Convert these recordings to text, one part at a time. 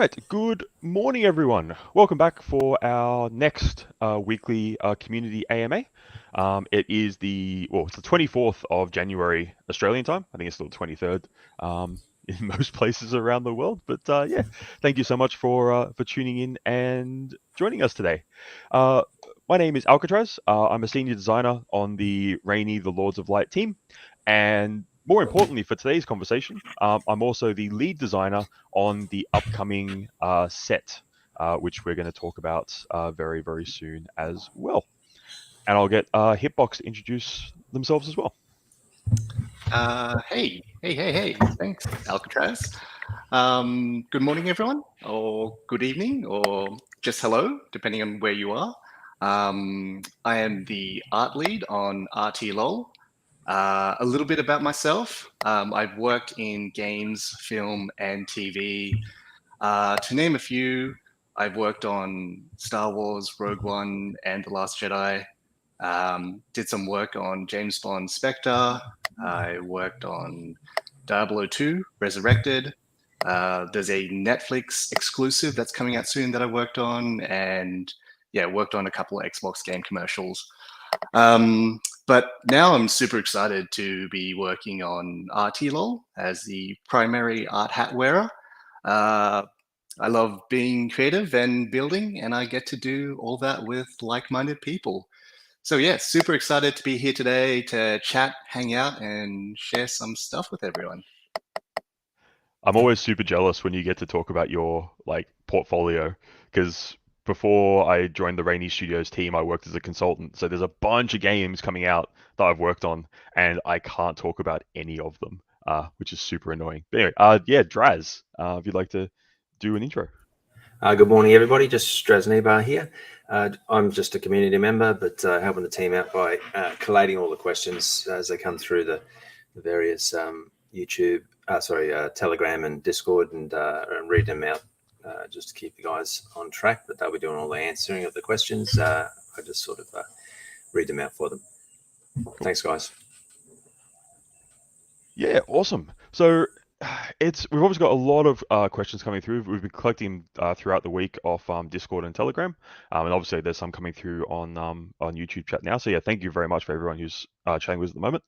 right, good morning, everyone. Welcome back for our next weekly community AMA. It is it's the 24th of January Australian time. I think it's still the 23rd in most places around the world. But yeah, thank you so much for tuning in and joining us today. My name is Alcatraz. I'm a senior designer on the Raini, the Lords of Light team, and more importantly for today's conversation, I'm also the lead designer on the upcoming set, which we're going to talk about very, very soon as well. And I'll get Hitbox to introduce themselves as well. Hey. Thanks, Alcatraz. Good morning, everyone, or good evening, or just hello, depending on where you are. I am the art lead on RTLOL. A little bit about myself. I've worked in games, film, and TV. To name a few, I've worked on Star Wars, Rogue One, and The Last Jedi. Did some work on James Bond Spectre. I worked on Diablo 2, Resurrected. There's a Netflix exclusive that's coming out soon that I worked on, and yeah, worked on a couple of Xbox game commercials. But now I'm super excited to be working on RTLOL as the primary art hat wearer. I love being creative and building, and I get to do all that with like-minded people. So yeah, super excited to be here today to chat, hang out, and share some stuff with everyone. I'm always super jealous when you get to talk about your portfolio, because before I joined the Raini Studios team, I worked as a consultant. So there's a bunch of games coming out that I've worked on, and I can't talk about any of them, which is super annoying. But anyway, yeah, Draz, if you'd like to do an intro. Good morning, everybody. Just Draz Nebar here. I'm just a community member, but helping the team out by collating all the questions as they come through the various YouTube, Telegram and Discord, and read them out just to keep the guys on track. But they'll be doing all the answering of the questions. I just sort of read them out for them. Thanks, guys. Yeah, awesome. So we've obviously got a lot of questions coming through. We've been collecting throughout the week off Discord and Telegram, and obviously there's some coming through on YouTube chat now. So yeah, thank you very much for everyone who's chatting with us at the moment.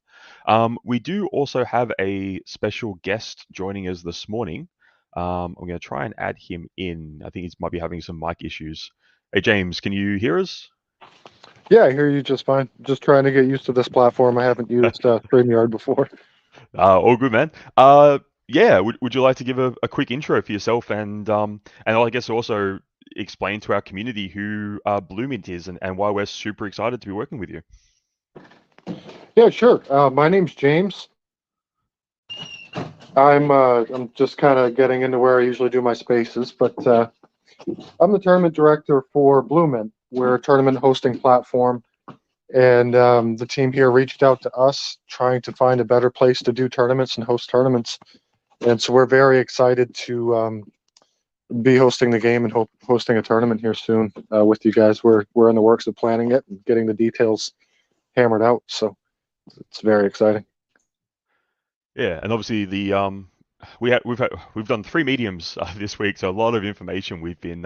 We do also have a special guest joining us this morning. I'm going to try and add him in. I think he might be having some mic issues. Hey James, can you hear us? Yeah, I hear you just fine. Just trying to get used to this platform. I haven't used StreamYard before. All good, man. Yeah, would you like to give a quick intro for yourself and I guess also explain to our community who Bluemint is and why we're super excited to be working with you? Yeah, sure. My name's James. I'm just kind of getting into where I usually do my spaces, but I'm the tournament director for Bluemint. We're a tournament hosting platform, and the team here reached out to us trying to find a better place to do tournaments and host tournaments. And so we're very excited to be hosting the game and hosting a tournament here soon with you guys. We're in the works of planning it and getting the details hammered out. So it's very exciting. Yeah, and obviously we've done 3 mediums this week, so a lot of information we've been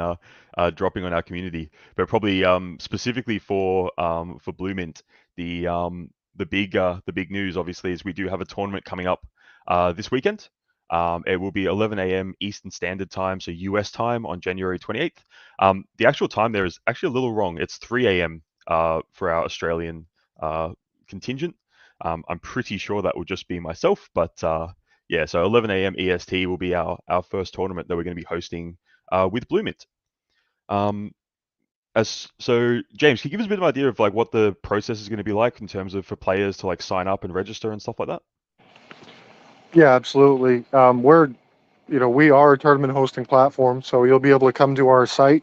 dropping on our community. But probably specifically for Bluemint, the big news obviously is we do have a tournament coming up this weekend. It will be 11 a.m. Eastern Standard Time, so US time on January 28th. The actual time there is actually a little wrong. It's 3 a.m. For our Australian contingent. I'm pretty sure that will just be myself, but yeah, so 11 a.m. EST will be our first tournament that we're going to be hosting with Bluemint. So James, can you give us a bit of an idea of what the process is going to be like in terms of for players to sign up and register and stuff like that? Yeah, absolutely. We are a tournament hosting platform, so you'll be able to come to our site.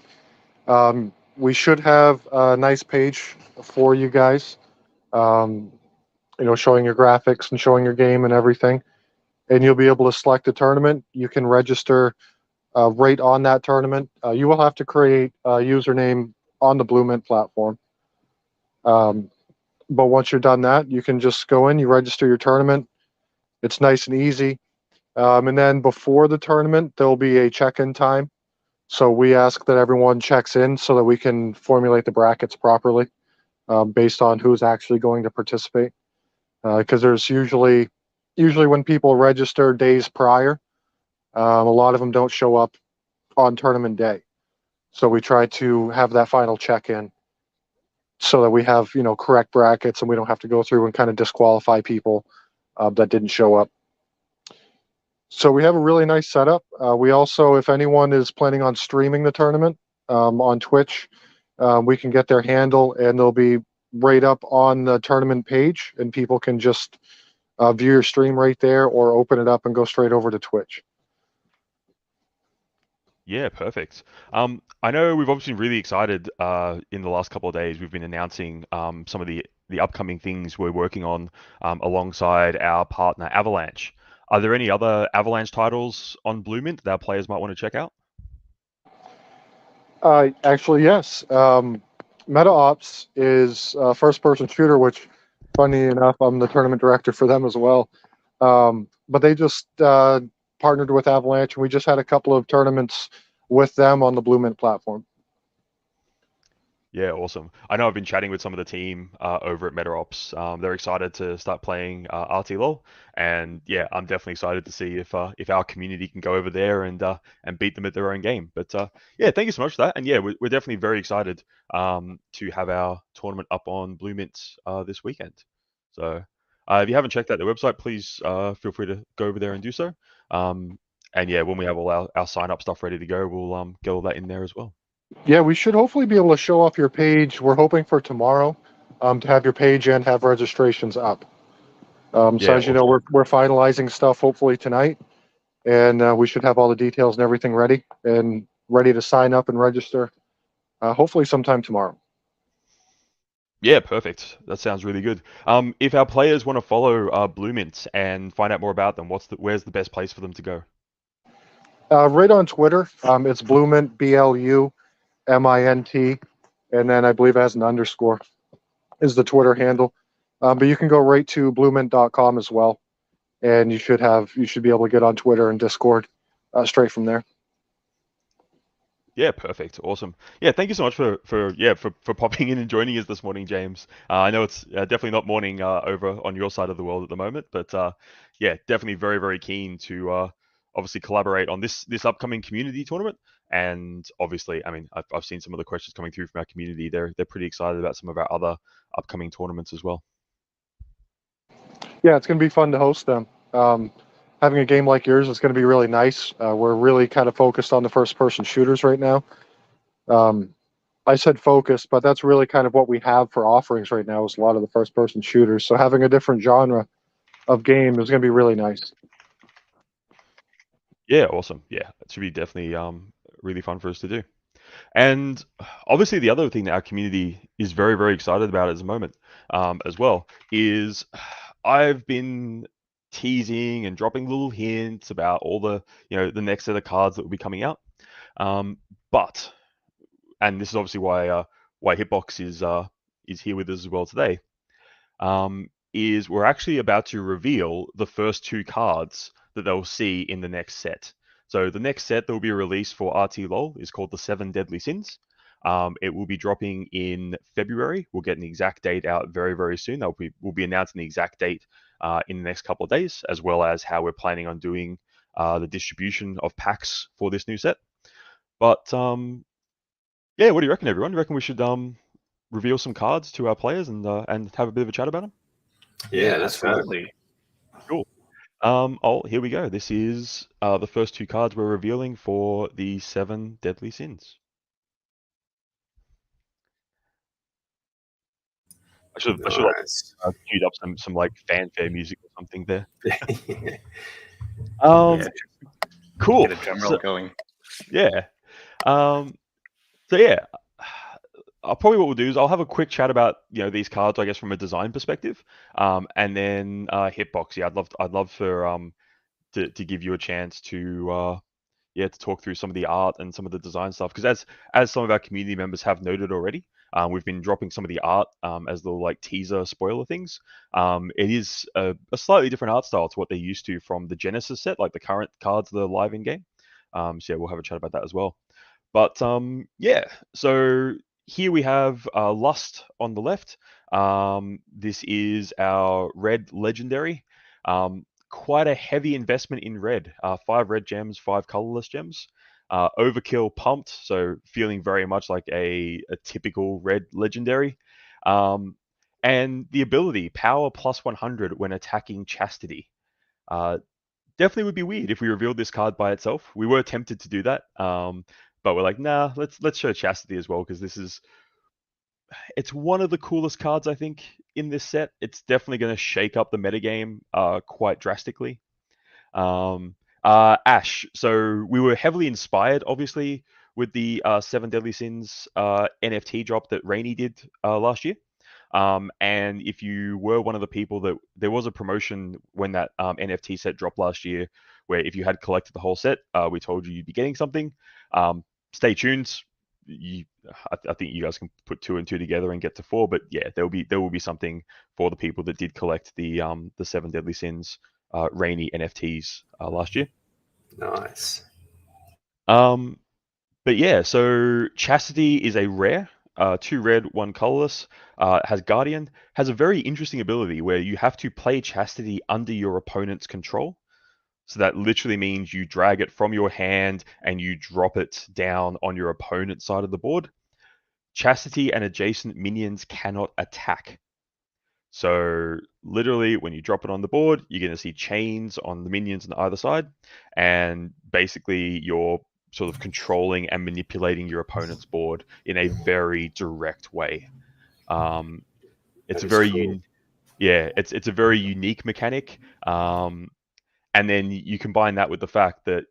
We should have a nice page for you guys, showing your graphics and showing your game and everything. And you'll be able to select a tournament. You can register right on that tournament. You will have to create a username on the Bluemint platform. But once you're done that, you can just go in, you register your tournament. It's nice and easy. And then before the tournament, there'll be a check-in time So we ask that everyone checks in so that we can formulate the brackets properly based on who's actually going to participate. Because there's usually when people register days prior, a lot of them don't show up on tournament day. So we try to have that final check-in so that we have correct brackets and we don't have to go through and kind of disqualify people that didn't show up. So we have a really nice setup. We also, if anyone is planning on streaming the tournament on Twitch, we can get their handle and they'll be right up on the tournament page, and people can just view your stream right there or open it up and go straight over to Twitch. Yeah, perfect. I know we've obviously been really excited in the last couple of days. We've been announcing some of the upcoming things we're working on alongside our partner Avalanche. Are there any other Avalanche titles on Blue Mint that our players might want to check out? Actually, yes. Meta Ops is a first-person shooter, which, funny enough, I'm the tournament director for them as well. But they just partnered with Avalanche, and we just had a couple of tournaments with them on the Blue Mint platform. Yeah, awesome. I know I've been chatting with some of the team over at MetaOps. They're excited to start playing RTLOL, and yeah, I'm definitely excited to see if our community can go over there and beat them at their own game. But yeah, thank you so much for that. And yeah, we're definitely very excited to have our tournament up on Blue Mint this weekend. So if you haven't checked out their website, please feel free to go over there and do so. And yeah, when we have all our sign up stuff ready to go, we'll get all that in there as well. Yeah, we should hopefully be able to show off your page. We're hoping for tomorrow to have your page and have registrations up. So Yeah, as you know, we're finalizing stuff hopefully tonight, and we should have all the details and everything ready to sign up and register. Hopefully sometime tomorrow. Yeah, perfect. That sounds really good. If our players want to follow Blue Mint and find out more about them, where's the best place for them to go? Right on Twitter, it's Blumint, BLUMINT, and then I believe it has an underscore is the Twitter handle. But you can go right to blumint.com as well, and you should be able to get on Twitter and Discord straight from there. Yeah, perfect. Awesome. Yeah, thank you so much for popping in and joining us this morning, James. I know it's definitely not morning over on your side of the world at the moment, but yeah, definitely very, very keen to obviously collaborate on this upcoming community tournament. And obviously, I mean, I've seen some of the questions coming through from our community. They're pretty excited about some of our other upcoming tournaments as well. Yeah, it's going to be fun to host them. Having a game like yours is going to be really nice. We're really kind of focused on the first-person shooters right now. I said focus, but that's really kind of what we have for offerings right now is a lot of the first-person shooters. So having a different genre of game is going to be really nice. Yeah, awesome. Yeah, it should be definitely really fun for us to do. And obviously, the other thing that our community is very, very excited about at the moment as well is I've been teasing and dropping little hints about all the the next set of cards that will be coming out. But and this is obviously why Hitbox is here with us as well today. Is we're actually about to reveal the first two cards that they'll see in the next set. So the next set that will be released for RTLOL is called the 7 Deadly Sins. It will be dropping in February. We'll get an exact date out very, very soon. We'll be announcing the exact date in the next couple of days, as well as how we're planning on doing the distribution of packs for this new set. But yeah, what do you reckon, everyone? Do you reckon we should reveal some cards to our players and have a bit of a chat about them? Yeah, that's absolutely. Cool. Here we go. This is the first two cards we're revealing for the 7 Deadly Sins. I should have queued up some like fanfare music or something there. Cool. Get a drum roll going. Yeah. So yeah, probably what we'll do is I'll have a quick chat about these cards, I guess, from a design perspective, and then Hitbox. Yeah, I'd love for to give you a chance to talk through some of the art and some of the design stuff, because as some of our community members have noted already, we've been dropping some of the art as little like teaser spoiler things. It is a slightly different art style to what they're used to from the Genesis set, like the current cards that are live in game. So yeah, we'll have a chat about that as well. But yeah, so here we have Lust on the left. This is our red legendary. Quite a heavy investment in red. 5 red gems, 5 colorless gems. Overkill pumped, so feeling very much like a typical red legendary. And the ability, power plus 100 when attacking Chastity. Definitely would be weird if we revealed this card by itself. We were tempted to do that, but we're like, nah, let's show Chastity as well, because it's one of the coolest cards, I think, in this set. It's definitely going to shake up the metagame quite drastically. Ash. So we were heavily inspired, obviously, with the 7 Deadly Sins NFT drop that Raini did last year. And if you were one of the people that there was a promotion when that NFT set dropped last year, where if you had collected the whole set, we told you you'd be getting something. Stay tuned. I think you guys can put 2 and 2 together and get to 4. But yeah, there will be something for the people that did collect the 7 Deadly Sins Rainy NFTs last year. Nice. But yeah, so Chastity is a rare. 2 red, 1 colorless. Has Guardian. Has a very interesting ability where you have to play Chastity under your opponent's control. So that literally means you drag it from your hand and you drop it down on your opponent's side of the board. Chastity and adjacent minions cannot attack. So literally, when you drop it on the board, you're going to see chains on the minions on either side, and basically you're sort of controlling and manipulating your opponent's board in a very direct way. It's a very cool. it's a very unique mechanic. And then you combine that with the fact that,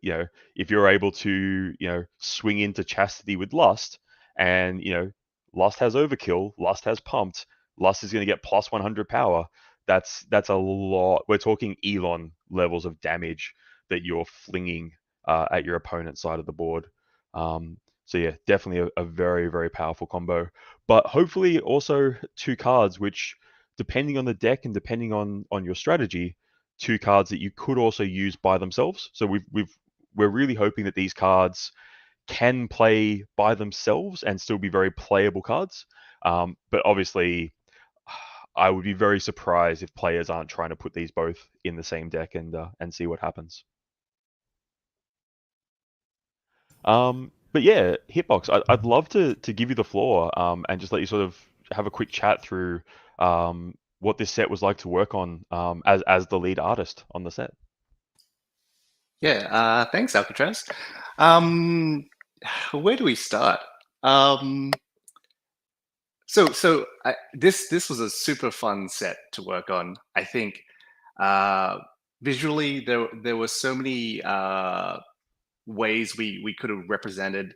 if you're able to, swing into Chastity with Lust, and, Lust has Overkill, Lust has Pumped, Lust is going to get plus 100 power. That's a lot. We're talking Elon levels of damage that you're flinging at your opponent's side of the board. So yeah, definitely a very, very powerful combo. But hopefully also 2 cards, which, depending on the deck and depending on your strategy, 2 cards that you could also use by themselves. So we're really hoping that these cards can play by themselves and still be very playable cards. But obviously, I would be very surprised if players aren't trying to put these both in the same deck and see what happens. But yeah, Hitbox, I'd love to give you the floor and just let you sort of have a quick chat through what this set was like to work on as the lead artist on the set. Yeah, thanks, Alcatraz. Where do we start? This was a super fun set to work on. I think visually there were so many ways we could have represented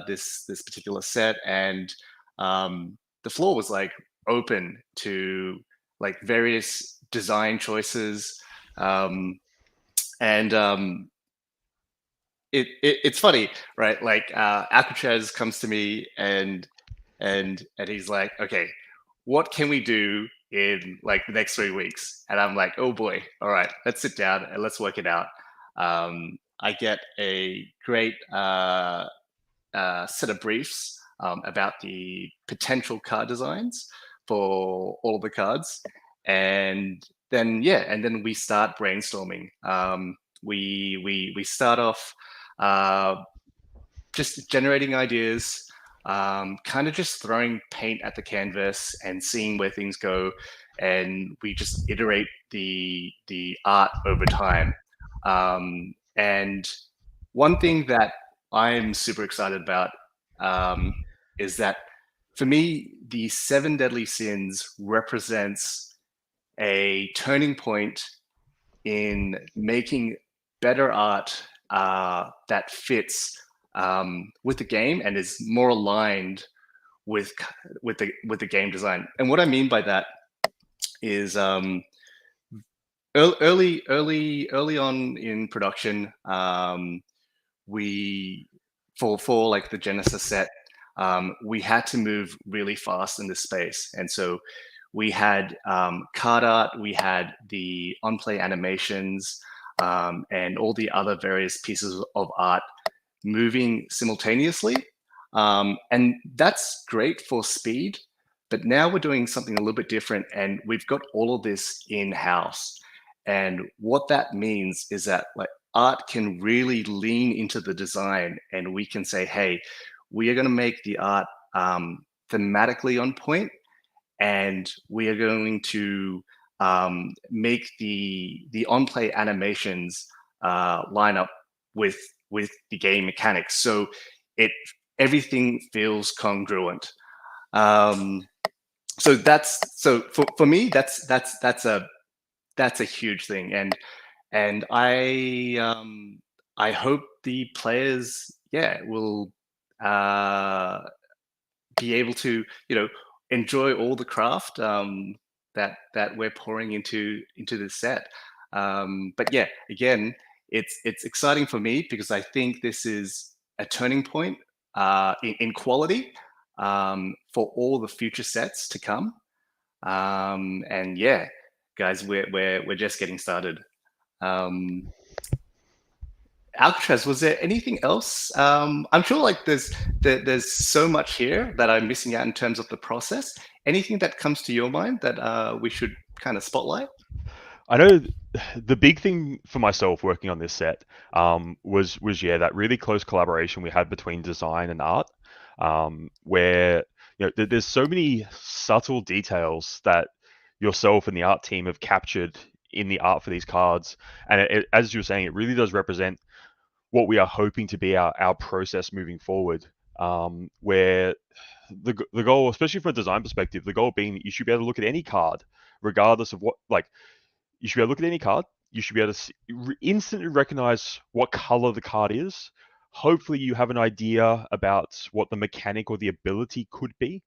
this particular set, and the floor was like open to like various design choices, and it's funny, right? Like Alcatraz comes to me and he's like, okay, what can we do in like the next 3 weeks? And I'm like, oh boy, all right, let's sit down and let's work it out. I get a great set of briefs about the potential card designs for all of the cards, and then we start brainstorming. We start off just generating ideas, kind of just throwing paint at the canvas and seeing where things go, and we just iterate the art over time. And one thing that I'm super excited about is that for me, the 7 Deadly Sins represents a turning point in making better art that fits with the game and is more aligned with the game design. And what I mean by that is early on in production, we for like the Genesis set, we had to move really fast in this space, and so we had card art, we had the on-play animations, and all the other various pieces of art moving simultaneously. And that's great for speed, but now we're doing something a little bit different, and we've got all of this in-house. And what that means is that like art can really lean into the design, and we can say, hey, we are going to make the art thematically on point, and we are going to make the on-play animations line up with the game mechanics, so everything feels congruent. So for me, that's a huge thing, and I hope the players will be able to enjoy all the craft that we're pouring into this set. But yeah, again, it's exciting for me because I think this is a turning point in quality for all the future sets to come. And yeah, guys, we're just getting started. Alcatraz, was there anything else? I'm sure like there's so much here that I'm missing out in terms of the process. Anything that comes to your mind that we should kind of spotlight? I know the big thing for myself working on this set was that really close collaboration we had between design and art, where there's so many subtle details that yourself and the art team have captured in the art for these cards, and as you were saying, it really does represent what we are hoping to be our process moving forward, where the goal, especially from a design perspective, the goal being that you should be able to look at any card, regardless of what, like, you should be able to look at any card, you should be able to instantly recognize what color the card is. Hopefully you have an idea about what the mechanic or the ability could be.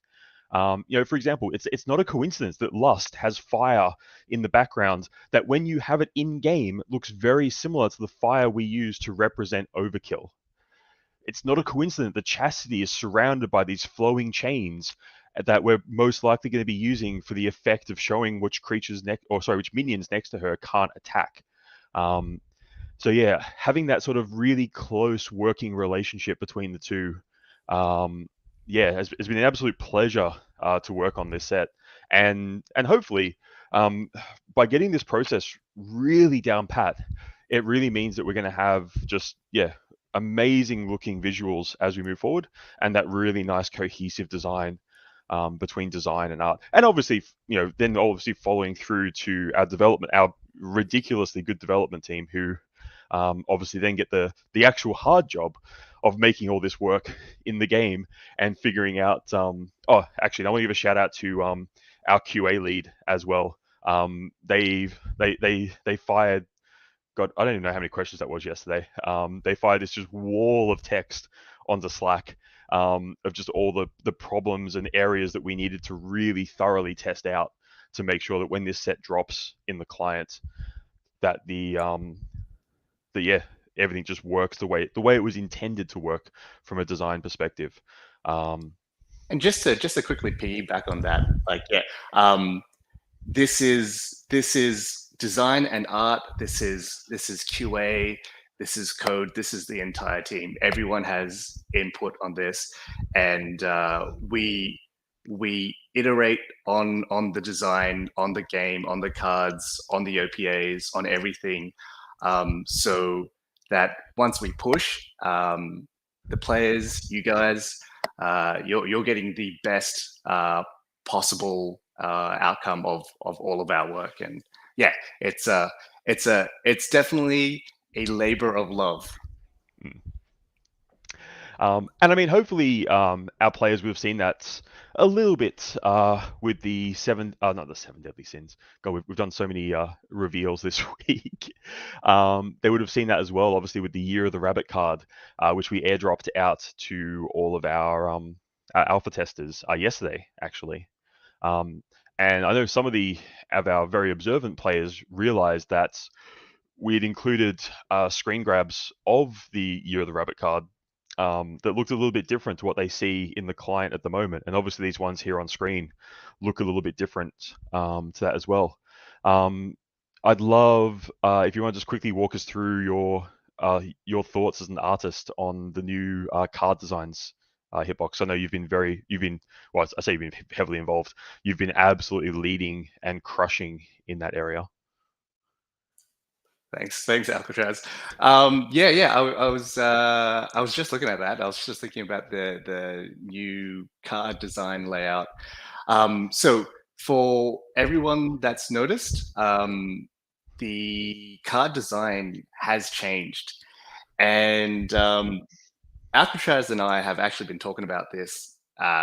For example, it's not a coincidence that Lust has fire in the background that when you have it in game looks very similar to the fire we use to represent Overkill. It's not a coincidence that Chastity is surrounded by these flowing chains that we're most likely going to be using for the effect of showing which which minions next to her can't attack. So yeah, having that sort of really close working relationship between the two, it's been an absolute pleasure to work on this set, and hopefully, by getting this process really down pat, it really means that we're going to have just amazing looking visuals as we move forward, and that really nice cohesive design between design and art, and obviously following through to our ridiculously good development team who obviously then get the actual hard job of making all this work in the game and figuring out. Actually, I want to give a shout out to our QA lead as well. They fired. God, I don't even know how many questions that was yesterday. They fired this just wall of text onto Slack of just all the problems and areas that we needed to really thoroughly test out to make sure that when this set drops in the client, that everything just works the way it was intended to work from a design perspective. And just to quickly piggyback on that, this is design and art. This is QA. This is code. This is the entire team. Everyone has input on this, and we iterate on the design, on the game, on the cards, on the OPAs, on everything, so that once we push, the players, you guys, you're getting the best possible outcome of all of our work. And yeah, it's definitely a labor of love. And I mean, hopefully, our players would have seen that a little bit with the not the 7 deadly sins. God, we've done so many reveals this week. They would have seen that as well, obviously, with the Year of the Rabbit card, which we airdropped out to all of our alpha testers yesterday, actually. And I know some of our very observant players realized that we had included screen grabs of the Year of the Rabbit card that looked a little bit different to what they see in the client at the moment. And obviously these ones here on screen look a little bit different to that as well. I'd love if you want to just quickly walk us through your your thoughts as an artist on the new card designs. Hitbox. I know you've been well, I say you've been heavily involved. You've been absolutely leading and crushing in that area. Thanks, Alcatraz. Yeah. I was just looking at that. I was just thinking about the new card design layout. So for everyone that's noticed, the card design has changed, and Alcatraz and I have actually been talking about this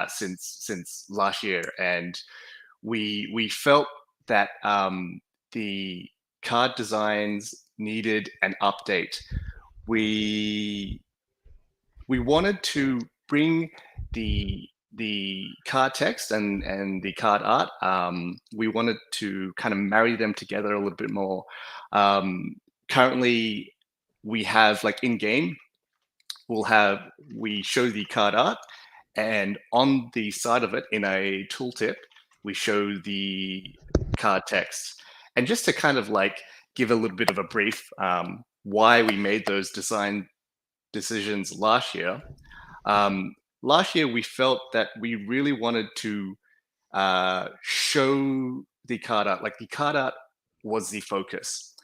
since last year, and we felt that the card designs needed an update. We wanted to bring the card text and the card art. We wanted to kind of marry them together a little bit more. Currently, we have like in game, we show the card art, and on the side of it in a tooltip, we show the card text. And just to kind of like give a little bit of a brief why we made those design decisions last year. Last year, we felt that we really wanted to show the card art. Like the card art was the focus.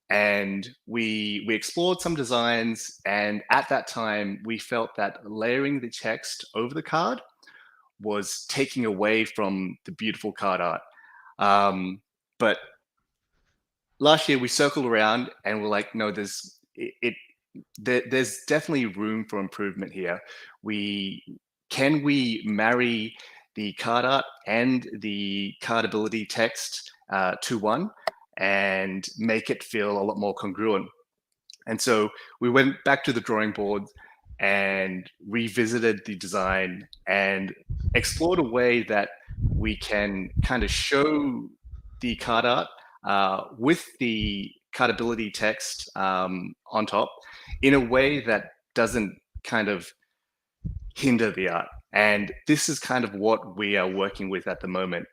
And we explored some designs, and at that time, we felt that layering the text over the card was taking away from the beautiful card art. But last year, we circled around and we're like, no, there's definitely room for improvement here. Can we marry the card art and the card ability text to one and make it feel a lot more congruent? And so we went back to the drawing board and revisited the design and explored a way that we can kind of show the card art with the card ability text on top in a way that doesn't kind of hinder the art. And this is kind of what we are working with at the moment.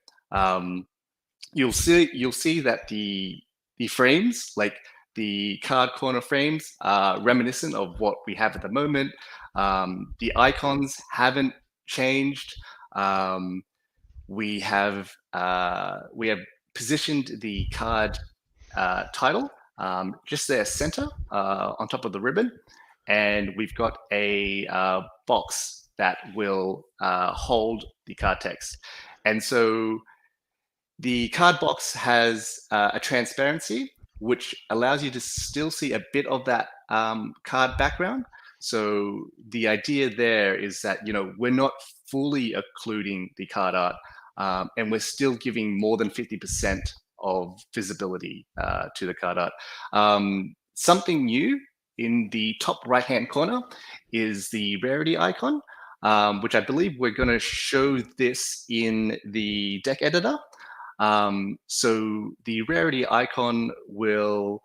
You'll see that the frames, like the card corner frames, are reminiscent of what we have at the moment. The icons haven't changed. We have positioned the card title just there center on top of the ribbon, and we've got a box that will hold the card text. And so the card box has a transparency, which allows you to still see a bit of that card background. So the idea there is that, we're not fully occluding the card art, and we're still giving more than 50% of visibility to the card art. Something new in the top right-hand corner is the rarity icon, which I believe we're going to show this in the deck editor. So the rarity icon will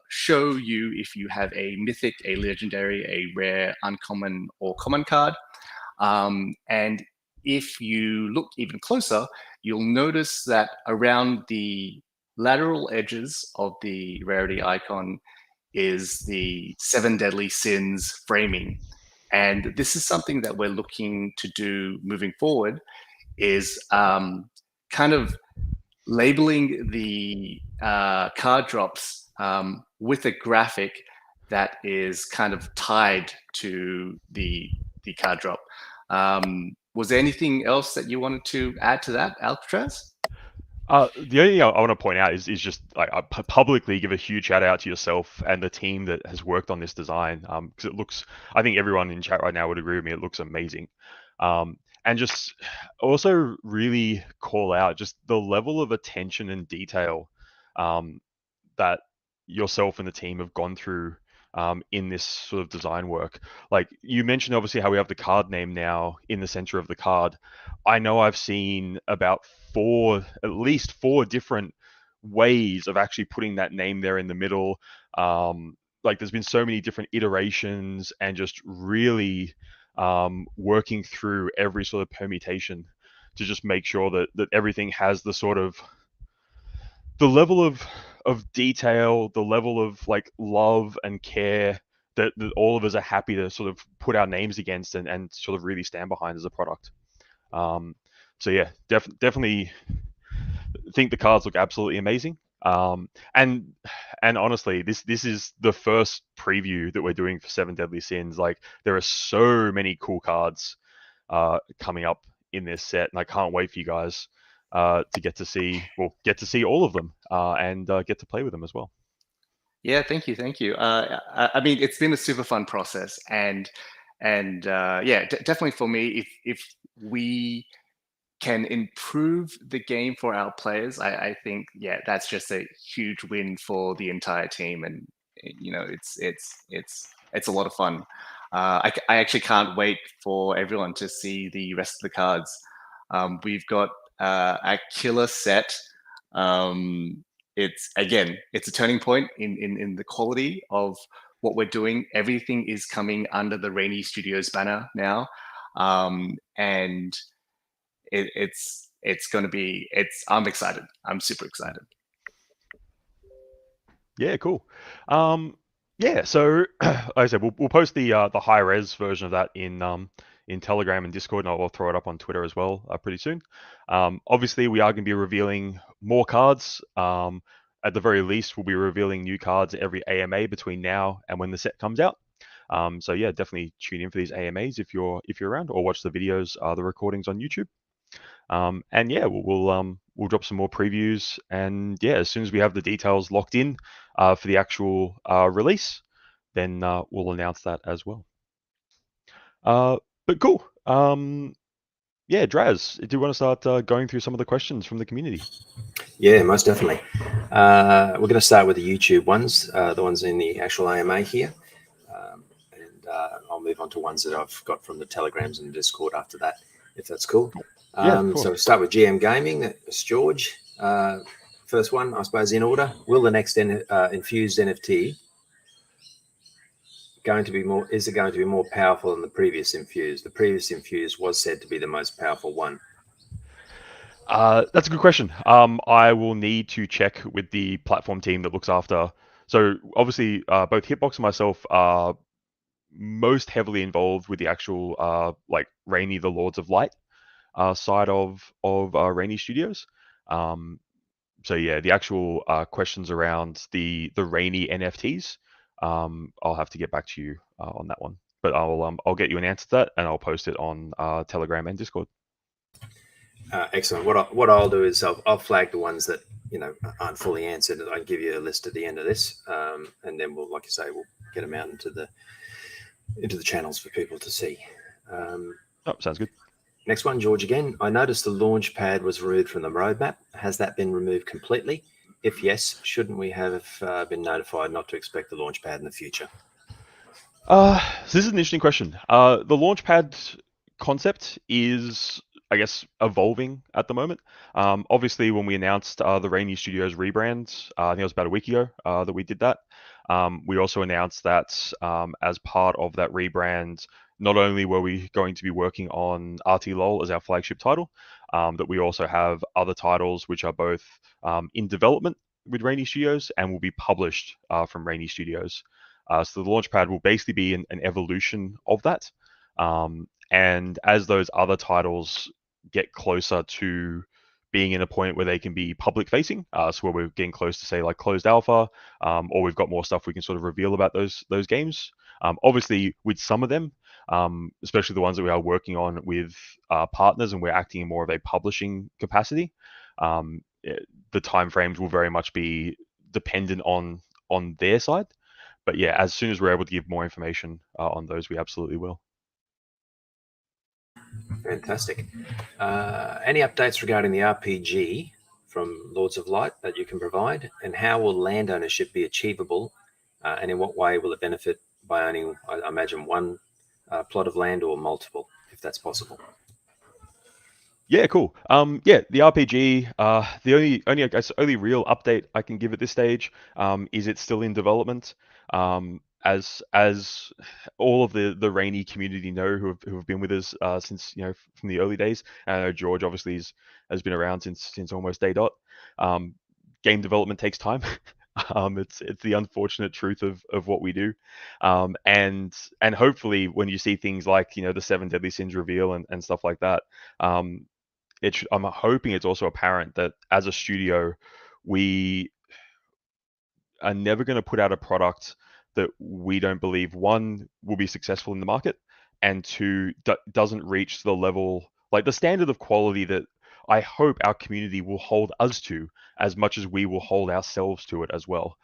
show you if you have a mythic, a legendary, a rare, uncommon, or common card. And if you look even closer, you'll notice that around the lateral edges of the rarity icon is the 7 deadly sins framing. And this is something that we're looking to do moving forward, is kind of labeling the card drops with a graphic that is kind of tied to the card drop. Was there anything else that you wanted to add to that, Alcatraz? The only thing I want to point out is just like publicly give a huge shout out to yourself and the team that has worked on this design, because it looks, I think everyone in chat right now would agree with me, it looks amazing. And just also really call out just the level of attention and detail that yourself and the team have gone through in this sort of design work. Like you mentioned, obviously, how we have the card name now in the center of the card. I know I've seen about at least four different ways of actually putting that name there in the middle. Like there's been so many different iterations and just really working through every sort of permutation to just make sure that everything has the sort of the level of of detail, the level of like love and care that all of us are happy to sort of put our names against and sort of really stand behind as a product. So yeah, definitely think the cards look absolutely amazing. And honestly, this is the first preview that we're doing for Seven Deadly Sins. Like, there are so many cool cards coming up in this set, and I can't wait for you guys to get to see all of them and get to play with them as well. Yeah, thank you. I mean, it's been a super fun process, and yeah, definitely for me, if we can improve the game for our players, I think, yeah, that's just a huge win for the entire team, and it's a lot of fun. I actually can't wait for everyone to see the rest of the cards. We've got a killer set. It's a turning point in the quality of what we're doing. Everything is coming under the Raini Studios banner now, and it's going to be. I'm excited. I'm super excited. Yeah, cool. Yeah, so like I said, we'll post the high res version of that in Telegram and Discord, and I'll throw it up on Twitter as well pretty soon. Obviously, we are going to be revealing more cards. At the very least, we'll be revealing new cards every AMA between now and when the set comes out. So yeah, definitely tune in for these AMAs if you're around, or watch the videos, the recordings on YouTube. And yeah, we'll drop some more previews, and yeah, as soon as we have the details locked in for the actual release, then we'll announce that as well. But cool. Yeah, Draz, do you want to start going through some of the questions from the community? Yeah, most definitely. We're going to start with the YouTube ones, the ones in the actual AMA here. And I'll move on to ones that I've got from the Telegrams and the Discord after that, if that's cool. Yeah, of course. So we'll start with GM Gaming. That's George. First one, I suppose, in order. Will the next infused NFT is it going to be more powerful than the previous infused? The previous infused was said to be the most powerful one. That's a good question. I will need to check with the platform team that looks after. So obviously, both Hitbox and myself are most heavily involved with the actual like Raini, the Lords of Light side of Raini Studios. So yeah, the actual questions around the Raini NFTs, I'll have to get back to you on that one. But I'll get you an answer to that, and I'll post it on Telegram and Discord. Excellent. What I'll do is I'll flag the ones that aren't fully answered. I'll give you a list at the end of this, and then we'll, like you say, we'll get them out into the channels for people to see. Oh, sounds good. Next one, George again. I noticed the launch pad was removed from the roadmap. Has that been removed completely? If yes, shouldn't we have been notified not to expect the launch pad in the future? So this is an interesting question. The launchpad concept is, I guess, evolving at the moment. Obviously, when we announced the Raini Studios rebrand, I think it was about a week ago that we did that. We also announced that as part of that rebrand, not only were we going to be working on RTLOL as our flagship title, that we also have other titles which are both in development with Raini Studios and will be published from Raini Studios. So the launchpad will basically be an evolution of that. And as those other titles get closer to being in a point where they can be public facing, so where we're getting close to, say, like closed alpha, or we've got more stuff we can sort of reveal about those games. Obviously, with some of them, especially the ones that we are working on with partners and we're acting in more of a publishing capacity, the timeframes will very much be dependent on their side. But yeah, as soon as we're able to give more information on those, we absolutely will. Fantastic. Any updates regarding the RPG from Lords of Light that you can provide? And how will land ownership be achievable? And in what way will it benefit by owning, I imagine, one plot of land or multiple, if that's possible? Yeah, cool. Yeah, the RPG, the only I guess only real update I can give at this stage is it's still in development. As all of the Raini community know, who have been with us since from the early days. And I know George obviously has been around since almost day dot. game development takes time. It's the unfortunate truth of what we do, and hopefully when you see things like the Seven Deadly Sins reveal and stuff like that, I'm hoping it's also apparent that as a studio, we are never going to put out a product that we don't believe, one, will be successful in the market, and two, doesn't reach the level, like the standard of quality that I hope our community will hold us to as much as we will hold ourselves to it as well.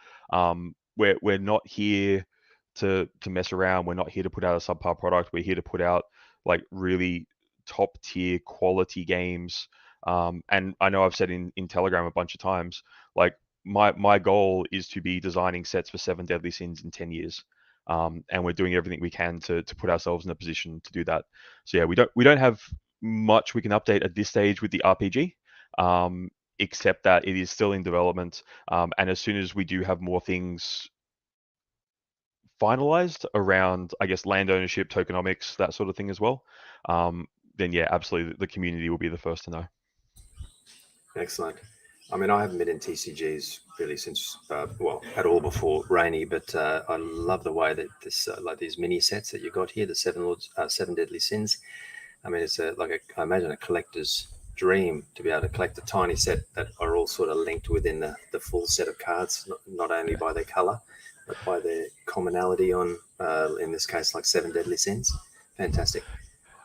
We're not here to mess around. We're not here to put out a subpar product. We're here to put out like really top tier quality games. And I know I've said in Telegram a bunch of times, like my goal is to be designing sets for Seven Deadly Sins in 10 years. And we're doing everything we can to put ourselves in a position to do that. So yeah, we don't have much we can update at this stage with the RPG, except that it is still in development. And as soon as we do have more things finalized around, I guess, land ownership, tokenomics, that sort of thing as well, then yeah, absolutely, the community will be the first to know. Excellent. I mean, I haven't been in TCGs really since, well, at all before Rainy, but I love the way that this, like these mini sets that you got here, the Seven Deadly Sins. I mean, it's I imagine a collector's dream to be able to collect a tiny set that are all sort of linked within the full set of cards, not only by their color, but by their commonality on, in this case, like Seven Deadly Sins. Fantastic.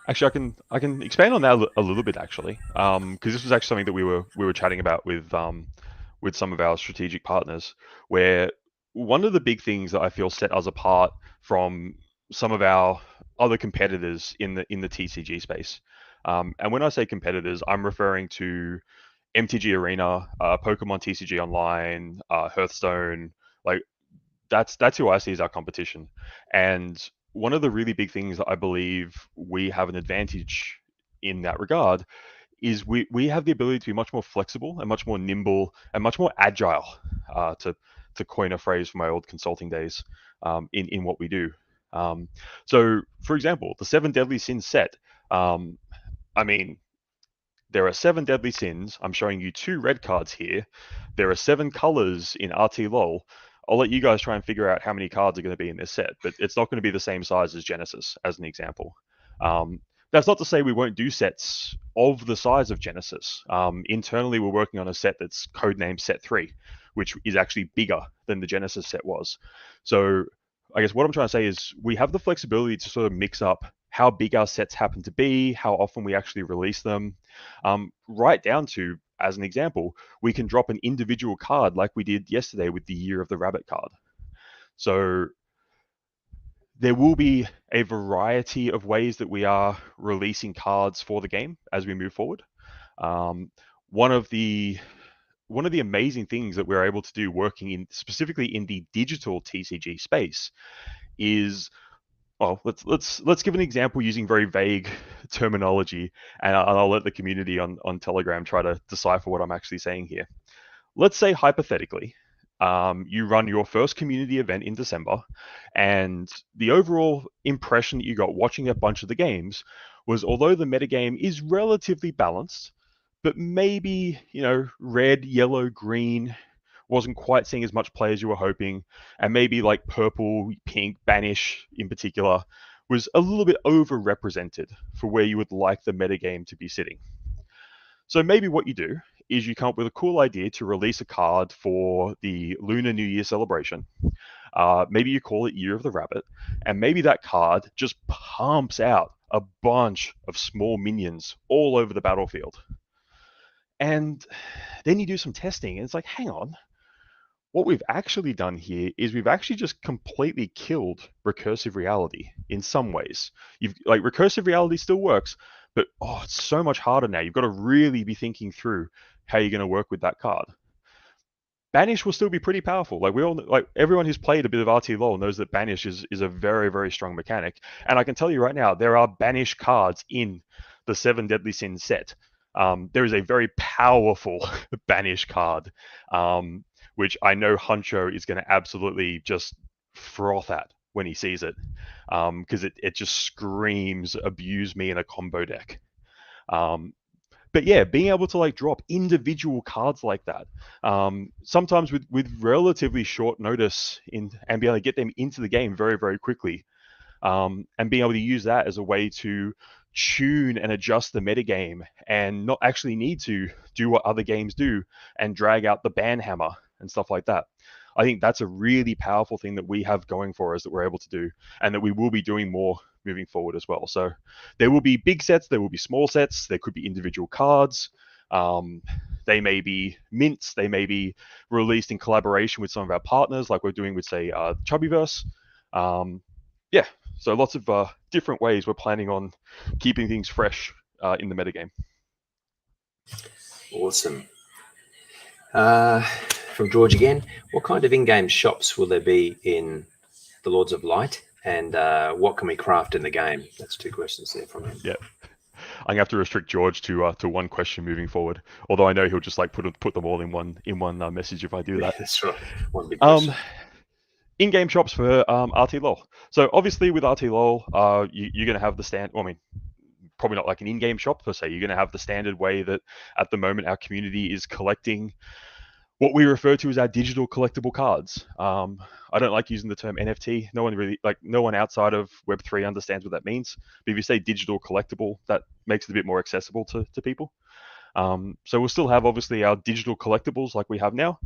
Actually, I can expand on that a little bit, actually, because this was actually something that we were chatting about with some of our strategic partners, where one of the big things that I feel set us apart from some of our other competitors in the TCG space, and when I say competitors, I'm referring to MTG Arena, Pokemon TCG Online, Hearthstone. Like that's who I see as our competition. And one of the really big things that I believe we have an advantage in that regard is we have the ability to be much more flexible and much more nimble and much more agile, to coin a phrase from my old consulting days, in what we do. So, for example, the Seven Deadly Sins set. I mean, there are seven deadly sins. I'm showing you 2 red cards here. There are 7 colors in RTLOL. I'll let you guys try and figure out how many cards are going to be in this set, but it's not going to be the same size as Genesis, as an example. That's not to say we won't do sets of the size of Genesis. Internally, we're working on a set that's codenamed Set 3, which is actually bigger than the Genesis set was. So I guess what I'm trying to say is we have the flexibility to sort of mix up how big our sets happen to be, how often we actually release them, right down to, as an example, we can drop an individual card like we did yesterday with the Year of the Rabbit card. So there will be a variety of ways that we are releasing cards for the game as we move forward. One of the amazing things that we're able to do working in specifically in the digital TCG space is, well, let's give an example using very vague terminology, and I'll let the community on Telegram try to decipher what I'm actually saying here. Let's say hypothetically, you run your first community event in December, and the overall impression that you got watching a bunch of the games was, although the metagame is relatively balanced, but maybe, red, yellow, green wasn't quite seeing as much play as you were hoping, and maybe like purple, pink, banish in particular was a little bit overrepresented for where you would like the metagame to be sitting. So maybe what you do is you come up with a cool idea to release a card for the Lunar New Year celebration. Maybe you call it Year of the Rabbit, and maybe that card just pumps out a bunch of small minions all over the battlefield. And then you do some testing, and it's like, hang on, what we've actually done here is we've actually just completely killed recursive reality in some ways. Recursive reality still works, but it's so much harder now. You've got to really be thinking through how you're going to work with that card. Banish will still be pretty powerful. Everyone who's played a bit of RTLOL knows that Banish is a very, very strong mechanic. And I can tell you right now, there are Banish cards in the Seven Deadly Sins set. There is a very powerful Banish card, which I know Huncho is going to absolutely just froth at when he sees it, because it just screams abuse me in a combo deck. But yeah, being able to like drop individual cards like that, sometimes with relatively short notice and be able to get them into the game very, very quickly, and being able to use that as a way to tune and adjust the metagame and not actually need to do what other games do and drag out the ban hammer and stuff like that. I think that's a really powerful thing that we have going for us that we're able to do, and that we will be doing more moving forward as well. So there will be big sets, there will be small sets, there could be individual cards. They may be mints, they may be released in collaboration with some of our partners, like we're doing with, say, Chubbyverse. Yeah, so lots of different ways we're planning on keeping things fresh in the metagame. Awesome. From George again, what kind of in-game shops will there be in the Lords of Light, and what can we craft in the game? That's 2 questions there from him. Yeah, I'm gonna have to restrict George to one question moving forward. Although I know he'll just like put them all in one message if I do that. That's right. One big question. In-game shops for RTLOL. So obviously with RTLOL, you're gonna have the stand. Well, I mean, probably not like an in-game shop per se. You're gonna have the standard way that at the moment our community is collecting what we refer to as our digital collectible cards. I don't like using the term NFT. No one outside of Web3 understands what that means. But if you say digital collectible, that makes it a bit more accessible to people. So we'll still have obviously our digital collectibles like we have now.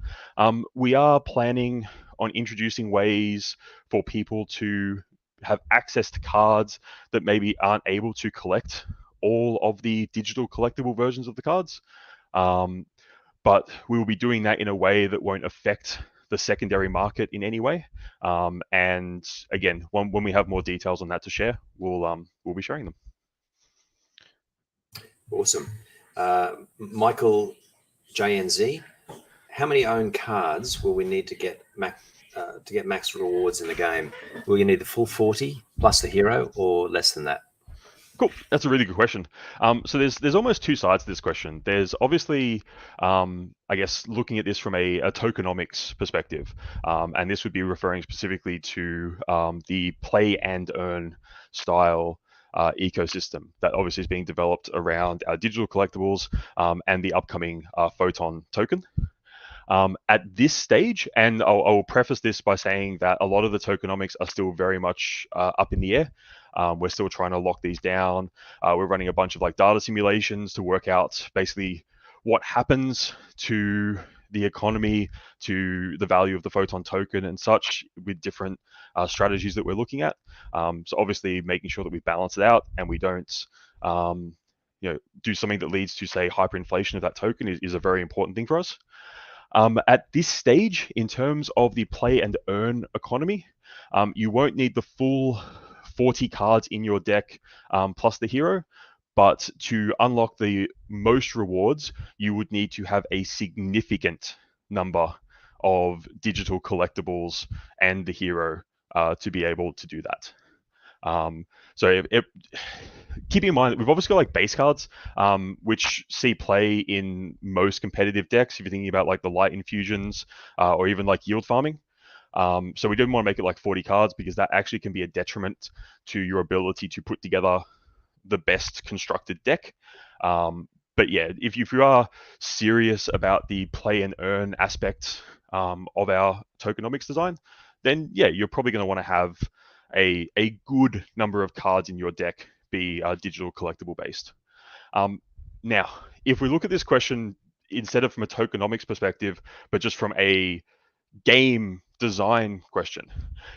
We are planning on introducing ways for people to have access to cards that maybe aren't able to collect all of the digital collectible versions of the cards. But we will be doing that in a way that won't affect the secondary market in any way. And again, when we have more details on that to share, we'll be sharing them. Awesome. Michael JNZ, how many own cards will we need to get max rewards in the game? Will you need the full 40 plus the hero, or less than that? Cool. That's a really good question. So there's almost 2 sides to this question. There's obviously, I guess, looking at this from a tokenomics perspective, and this would be referring specifically to the play and earn style ecosystem that obviously is being developed around our digital collectibles and the upcoming Photon token. At this stage, and I'll preface this by saying that a lot of the tokenomics are still very much up in the air. We're still trying to lock these down. We're running a bunch of like data simulations to work out basically what happens to the economy, to the value of the Photon token and such, with different strategies that we're looking at. So obviously making sure that we balance it out and we don't do something that leads to, say, hyperinflation of that token is a very important thing for us. At this stage, in terms of the play and earn economy, you won't need the full 40 cards in your deck plus the hero, but to unlock the most rewards, you would need to have a significant number of digital collectibles and the hero to be able to do that. So keep in mind that we've obviously got like base cards, which see play in most competitive decks. If you're thinking about like the light infusions or even like yield farming. So we didn't want to make it like 40 cards because that actually can be a detriment to your ability to put together the best constructed deck. But yeah, if you are serious about the play and earn aspect of our tokenomics design, then yeah, you're probably going to want to have a good number of cards in your deck be digital collectible based. Now, if we look at this question instead of from a tokenomics perspective, but just from a game design question,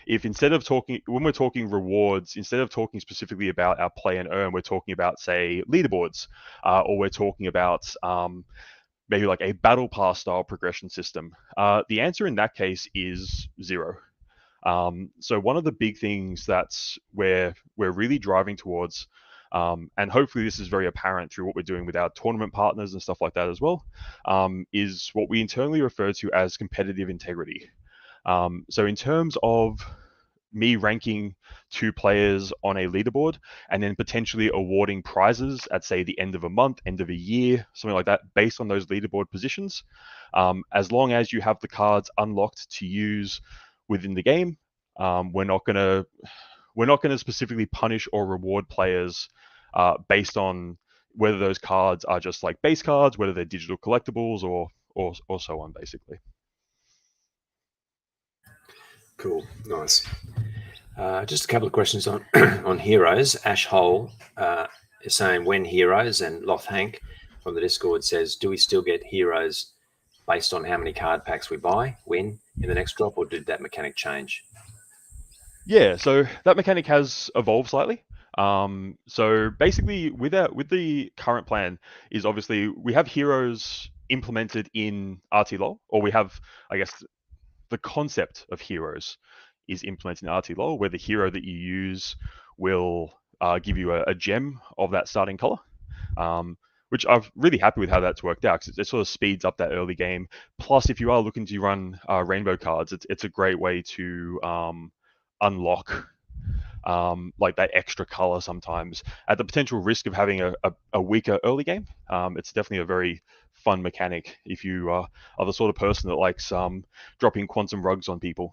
if instead of when we're talking rewards, instead of talking specifically about our play and earn, we're talking about, say, leaderboards, or we're talking about maybe like a battle pass style progression system, the answer in that case is 0. So one of the big things that's where we're really driving towards, and hopefully this is very apparent through what we're doing with our tournament partners and stuff like that as well, is what we internally refer to as competitive integrity. So in terms of me ranking 2 players on a leaderboard and then potentially awarding prizes at, say, the end of a month, end of a year, something like that, based on those leaderboard positions, as long as you have the cards unlocked to use within the game, we're not gonna specifically punish or reward players based on whether those cards are just like base cards, whether they're digital collectibles, or so on, basically. Cool, nice. Just a couple of questions on on heroes. Ash Hole is saying when heroes, and Loth Hank from the Discord says, do we still get heroes based on how many card packs we buy when in the next drop, or did that mechanic change? Yeah, so that mechanic has evolved slightly. So basically, with the current plan is obviously we have heroes implemented in RTLOL, or we have, I guess, the concept of heroes is implemented in RTLOL, where the hero that you use will give you a gem of that starting color. Which I'm really happy with how that's worked out, because it sort of speeds up that early game. Plus, if you are looking to run rainbow cards, it's a great way to unlock like that extra color sometimes at the potential risk of having a weaker early game. It's definitely a very fun mechanic if you are the sort of person that likes dropping quantum rugs on people.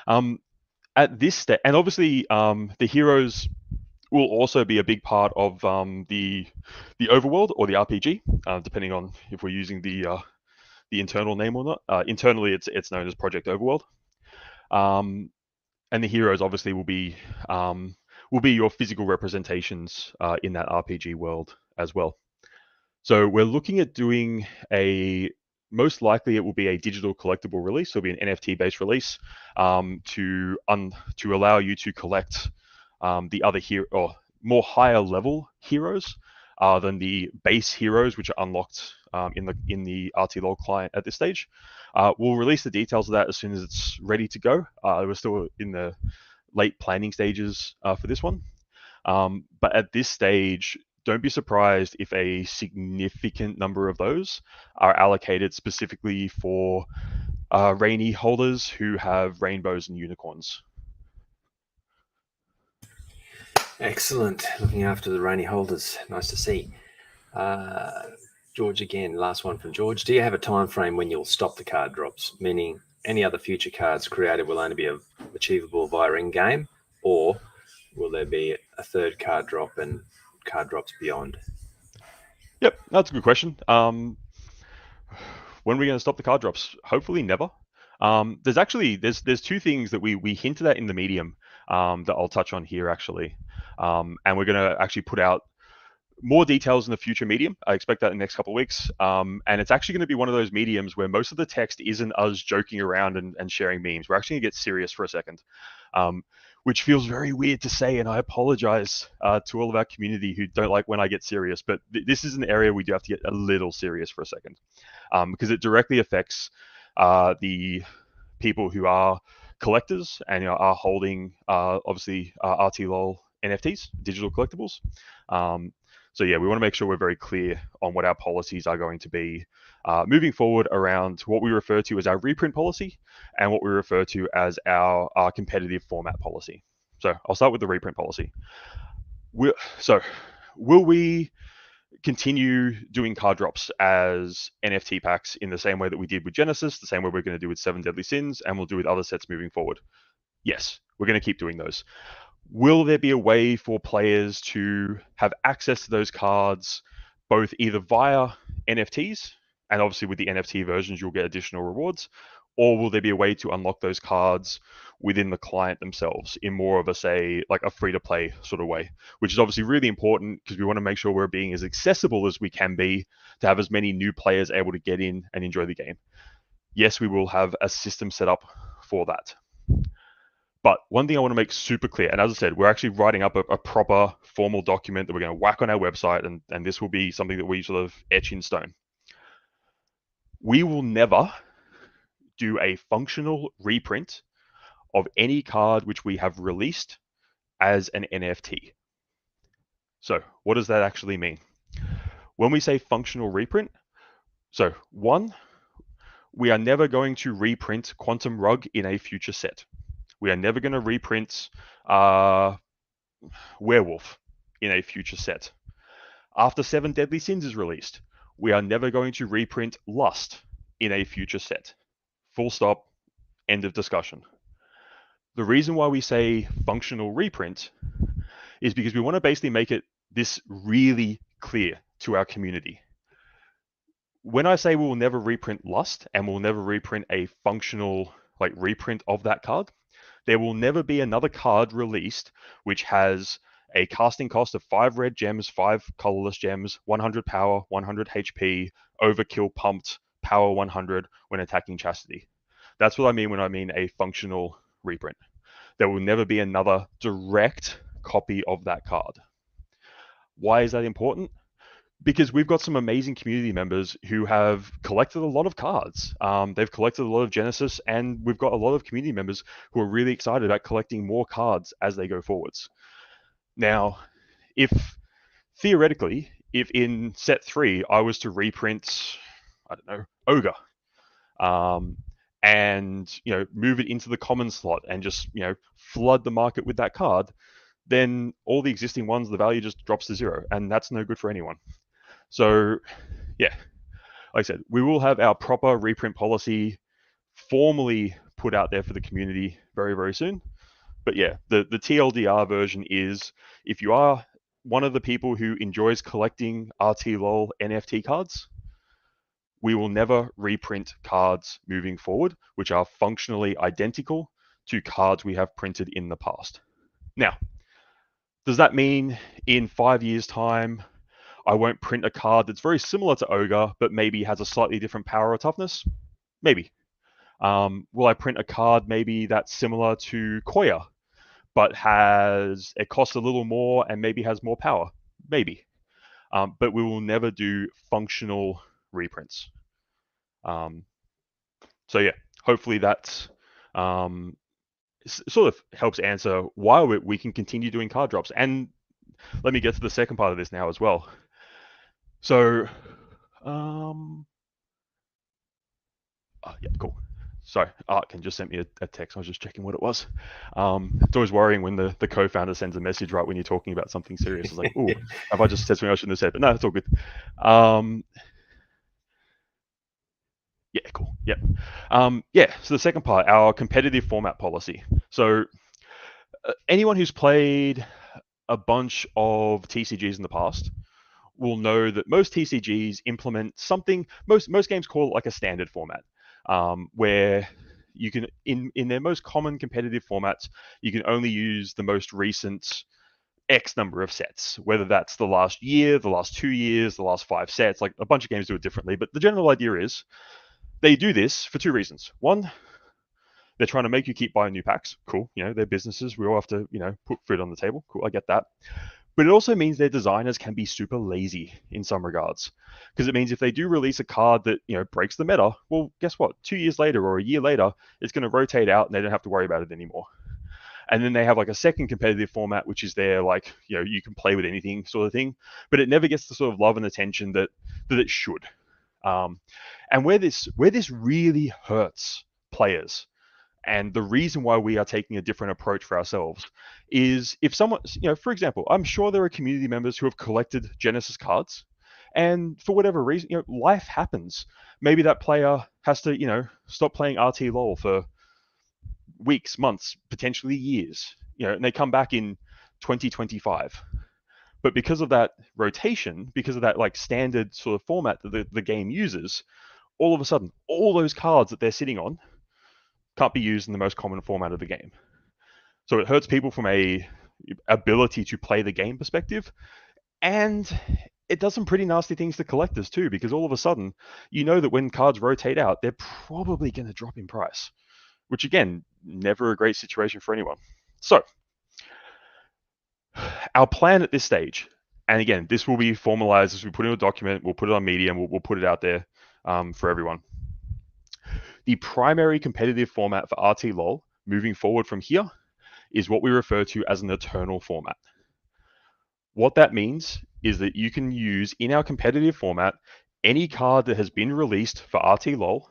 At this step, and obviously the heroes will also be a big part of the overworld or the RPG, depending on if we're using the internal name or not. Internally, it's known as Project Overworld. And the heroes obviously will be your physical representations in that RPG world as well. So we're looking at doing most likely it will be a digital collectible release. So it'll be an NFT based release to allow you to collect the other hero or more higher level heroes than the base heroes, which are unlocked in the RTLOL client at this stage. We'll release the details of that as soon as it's ready to go. We're still in the late planning stages for this one. But at this stage, don't be surprised if a significant number of those are allocated specifically for Raini holders who have rainbows and unicorns. Excellent. Looking after the Rainy holders. Nice to see. George again, last one from George. Do you have a time frame when you'll stop the card drops? Meaning any other future cards created will only be achievable via in-game, or will there be a third card drop and card drops beyond? Yep, that's a good question. When are we going to stop the card drops? Hopefully never. There's two things that we hinted at in the medium that I'll touch on here actually. And we're going to actually put out more details in the future medium. I expect that in the next couple of weeks. And it's actually going to be one of those mediums where most of the text isn't us joking around and sharing memes. We're actually going to get serious for a second, which feels very weird to say. And I apologize to all of our community who don't like when I get serious. But this is an area we do have to get a little serious for a second, because it directly affects the people who are collectors and are holding obviously RTLOL NFTs, digital collectibles. So yeah, we want to make sure we're very clear on what our policies are going to be moving forward around what we refer to as our reprint policy and what we refer to as our competitive format policy. So I'll start with the reprint policy. Will we continue doing card drops as NFT packs in the same way that we did with Genesis, the same way we're going to do with 7 Deadly Sins, and we'll do with other sets moving forward? Yes, we're going to keep doing those. Will there be a way for players to have access to those cards both either via NFTs, and obviously with the NFT versions you'll get additional rewards, or will there be a way to unlock those cards within the client themselves in more of a free-to-play sort of way, which is obviously really important because we want to make sure we're being as accessible as we can be to have as many new players able to get in and enjoy the game. Yes, we will have a system set up for that. But one thing I want to make super clear, and as I said, we're actually writing up a proper formal document that we're going to whack on our website, and this will be something that we sort of etch in stone. We will never do a functional reprint of any card which we have released as an NFT. So what does that actually mean? When we say functional reprint, so one, we are never going to reprint Quantum Rug in a future set. We are never going to reprint Werewolf in a future set. After 7 Deadly Sins is released, we are never going to reprint Lust in a future set. Full stop, end of discussion. The reason why we say functional reprint is because we want to basically make it this really clear to our community. When I say we will never reprint Lust and we'll never reprint a functional reprint of that card, there will never be another card released which has a casting cost of 5 red gems, 5 colorless gems, 100 power, 100 HP, overkill pumped, power 100 when attacking Chastity. That's what I mean when I mean a functional reprint. There will never be another direct copy of that card. Why is that important? Because we've got some amazing community members who have collected a lot of cards. They've collected a lot of Genesis, and we've got a lot of community members who are really excited about collecting more cards as they go forwards. Now, theoretically, if in set 3 I was to reprint, I don't know, Ogre, and move it into the common slot and just flood the market with that card, then all the existing ones, the value just drops to 0, and that's no good for anyone. So, yeah, like I said, we will have our proper reprint policy formally put out there for the community very, very soon. But yeah, the TLDR version is, if you are one of the people who enjoys collecting RTLOL NFT cards, we will never reprint cards moving forward, which are functionally identical to cards we have printed in the past. Now, does that mean in 5 years' time, I won't print a card that's very similar to Ogre, but maybe has a slightly different power or toughness? Maybe. Will I print a card maybe that's similar to Koya, but it costs a little more and maybe has more power? Maybe. But we will never do functional reprints. So yeah, hopefully that sort of helps answer why we can continue doing card drops. And let me get to the second part of this now as well. So, yeah, cool. Sorry, Artkin just sent me a text. I was just checking what it was. It's always worrying when the co-founder sends a message right when you're talking about something serious. It's like, ooh, have I just said something I shouldn't have said? But no, it's all good. Yeah, cool. Yep. Yeah, so the second part, our competitive format policy. So anyone who's played a bunch of TCGs in the past will know that most TCGs implement something, most games call it like a standard format, where you can, in their most common competitive formats, you can only use the most recent X number of sets, whether that's the last year, the last 2 years, the last 5 sets. Like a bunch of games do it differently, but the general idea is they do this for 2 reasons. One, they're trying to make you keep buying new packs. Cool. They're businesses. We all have to, put food on the table. Cool. I get that. But it also means their designers can be super lazy in some regards, because it means if they do release a card that breaks the meta, well, guess what? 2 years later or a year later, it's going to rotate out and they don't have to worry about it anymore. And then they have like a second competitive format, which is their you can play with anything sort of thing, but it never gets the sort of love and attention that it should. And where this really hurts players, and the reason why we are taking a different approach for ourselves, is if someone, for example, I'm sure there are community members who have collected Genesis cards, and for whatever reason, life happens. Maybe that player has to, stop playing RTLOL for weeks, months, potentially years, and they come back in 2025. But because of that rotation, because of that standard sort of format that the game uses, all of a sudden, all those cards that they're sitting on can't be used in the most common format of the game. So it hurts people from a ability to play the game perspective, and it does some pretty nasty things to collectors too, because all of a sudden, that when cards rotate out, they're probably going to drop in price, which again, never a great situation for anyone. So our plan at this stage, and again, this will be formalized as we put in a document, we'll put it on Medium, we'll put it out there for everyone. The primary competitive format for RTLOL moving forward from here is what we refer to as an eternal format. What that means is that you can use in our competitive format any card that has been released for RTLOL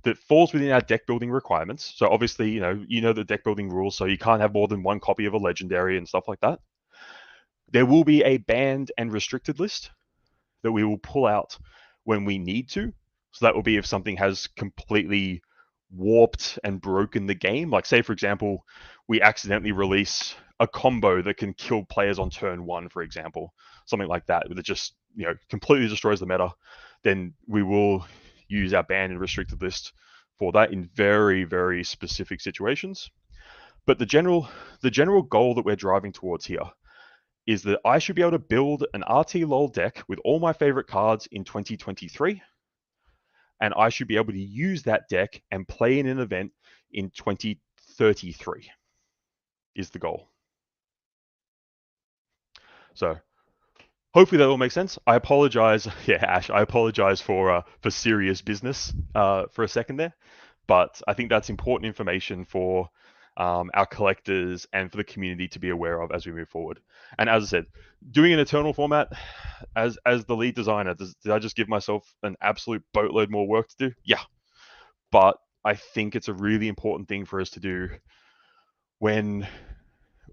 that falls within our deck building requirements. So obviously, the deck building rules, so you can't have more than 1 copy of a legendary and stuff like that. There will be a banned and restricted list that we will pull out when we need to. So that will be if something has completely warped and broken the game. Like say, for example, we accidentally release a combo that can kill players on turn 1, for example, something like that, that just completely destroys the meta, then we will use our banned and restricted list for that in very, very specific situations. But the general goal that we're driving towards here is that I should be able to build an RTLOL deck with all my favorite cards in 2023, and I should be able to use that deck and play in an event in 2033 is the goal. So hopefully that all makes sense. I apologize. Yeah, Ash, I apologize for serious business for a second there, but I think that's important information for our collectors and for the community to be aware of as we move forward. And as I said, doing an Eternal format as the lead designer, did I just give myself an absolute boatload more work to do? Yeah, but I think it's a really important thing for us to do when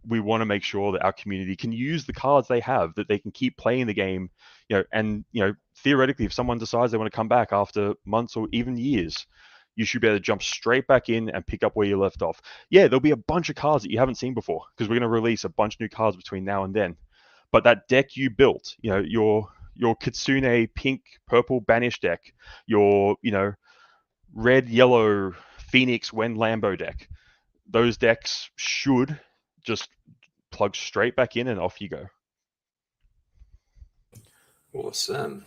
we want to make sure that our community can use the cards they have, that they can keep playing the game, and theoretically, if someone decides they want to come back after months or even years, you should be able to jump straight back in and pick up where you left off. Yeah, there'll be a bunch of cards that you haven't seen before because we're going to release a bunch of new cards between now and then. But that deck you built, your Kitsune pink purple banish deck, your red yellow Phoenix when Lambo deck, those decks should just plug straight back in and off you go. Awesome.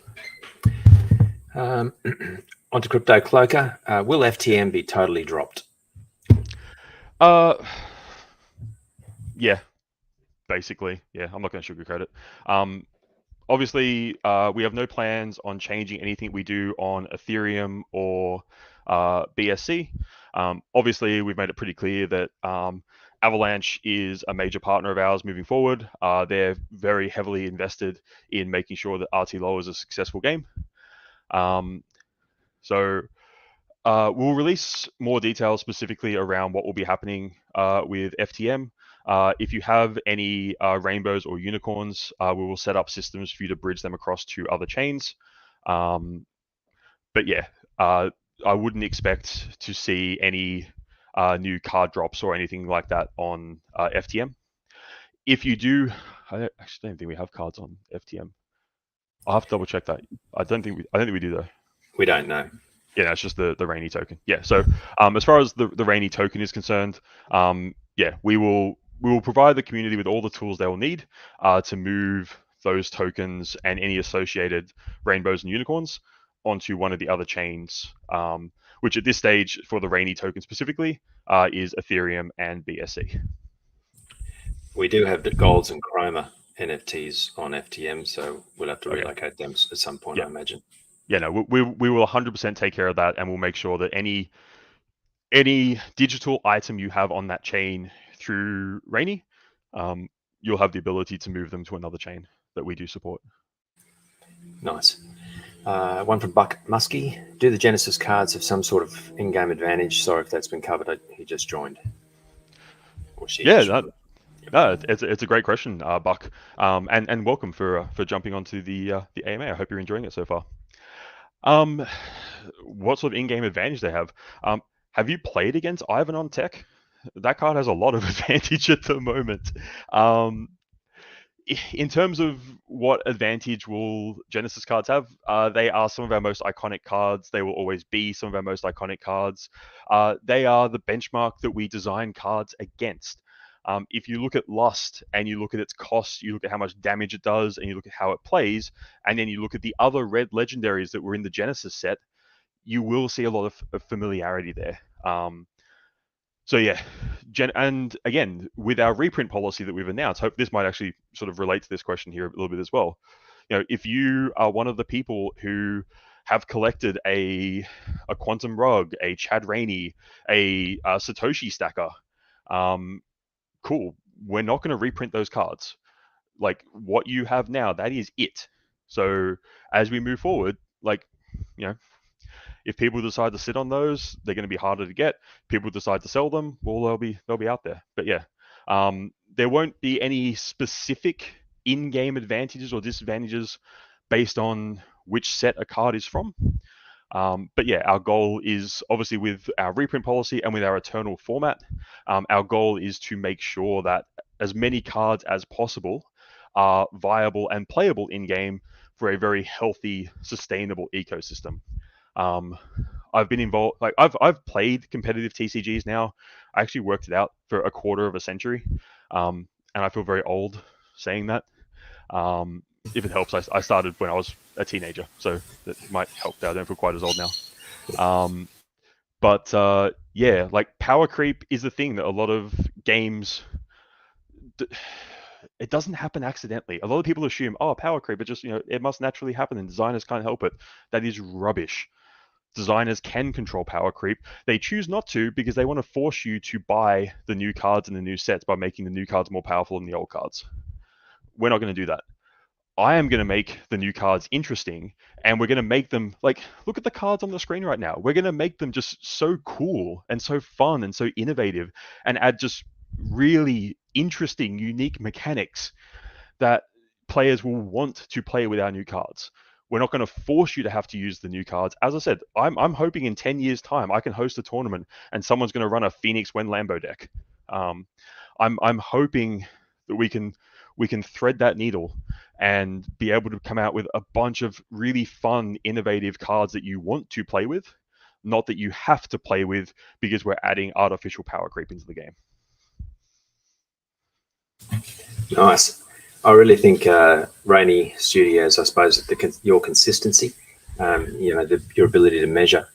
Onto Crypto Cloaker. Will FTM be totally dropped? Yeah, basically. Yeah, I'm not going to sugarcoat it. Obviously, we have no plans on changing anything we do on Ethereum or BSC. Obviously, we've made it pretty clear that Avalanche is a major partner of ours moving forward. They're very heavily invested in making sure that RTLOL is a successful game. So we'll release more details specifically around what will be happening with FTM. If you have any rainbows or unicorns, we will set up systems for you to bridge them across to other chains. But yeah, I wouldn't expect to see any new card drops or anything like that on FTM. If you do, I actually don't think we have cards on FTM. I'll have to double check that. I don't think we do though. We don't know. Yeah, it's just the Raini token. Yeah, so as far as the Raini token is concerned, yeah, we will provide the community with all the tools they will need to move those tokens and any associated rainbows and unicorns onto one of the other chains, which at this stage for the Raini token specifically is Ethereum and BSC. We do have the golds and chroma NFTs on FTM, so we'll have to relocate them at some point, I imagine. Yeah, no, we will 100% take care of that, and we'll make sure that any digital item you have on that chain through Raini, you'll have the ability to move them to another chain that we do support. Nice. One from Buck Muskie. Do the Genesis cards have some sort of in-game advantage? Sorry if that's been covered. He just joined. Or she just joined. No, it's a great question, Buck, and welcome for jumping onto the AMA. I hope you're enjoying it so far. What sort of in-game advantage they have? Have you played against Ivan on Tech? That card has a lot of advantage at the moment. In terms of what advantage will Genesis cards have, they are some of our most iconic cards. They will always be some of our most iconic cards. They are the benchmark that we design cards against. If you look at Lust and you look at its cost, you look at how much damage it does, and you look at how it plays, and then you look at the other red legendaries that were in the Genesis set, you will see a lot of familiarity there. So yeah, and again, with our reprint policy that we've announced, hope this might actually sort of relate to this question here a little bit as well. If you are one of the people who have collected a Quantum Rug, a Chad Rainey, a Satoshi Stacker, cool. We're not going to reprint those cards. Like what you have now, that is it. So as we move forward, if people decide to sit on those, they're going to be harder to get. People decide to sell them, well, they'll be out there. But yeah, there won't be any specific in-game advantages or disadvantages based on which set a card is from. But yeah, our goal is obviously with our reprint policy and with our Eternal format, our goal is to make sure that as many cards as possible are viable and playable in-game for a very healthy, sustainable ecosystem. I've been involved, like I've played competitive TCGs now. I actually worked it out for a quarter of a century, and I feel very old saying that. If it helps, I started when I was a teenager, so that might help that I don't feel quite as old now. But yeah, like power creep is the thing that a lot of games, it doesn't happen accidentally. A lot of people assume, oh, power creep, it must naturally happen and designers can't help it. That is rubbish. Designers can control power creep. They choose not to because they want to force you to buy the new cards and the new sets by making the new cards more powerful than the old cards. We're not going to do that. I am going to make the new cards interesting, and we're going to make them, like, look at the cards on the screen right now. We're going to make them just so cool and so fun and so innovative, and add just really interesting, unique mechanics that players will want to play with our new cards. We're not going to force you to have to use the new cards. As I said, I'm hoping in 10 years' time I can host a tournament and someone's going to run a Phoenix Wen Lambo deck. I'm hoping that we can thread that needle and be able to come out with a bunch of really fun, innovative cards that you want to play with, not that you have to play with because we're adding artificial power creep into the game. Nice. I really think Raini Studios, I suppose, your consistency, your ability to measure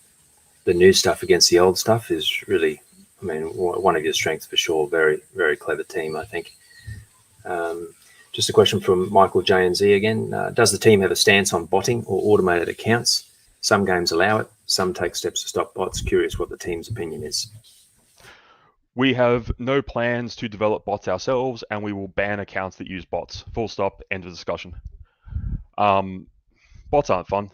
the new stuff against the old stuff is really, I mean, one of your strengths for sure. Very, very clever team, I think. Just a question from Michael J&Z again. Does the team have a stance on botting or automated accounts? Some games allow it. Some take steps to stop bots. Curious what the team's opinion is. We have no plans to develop bots ourselves, and we will ban accounts that use bots. Full stop, end of discussion. Bots aren't fun.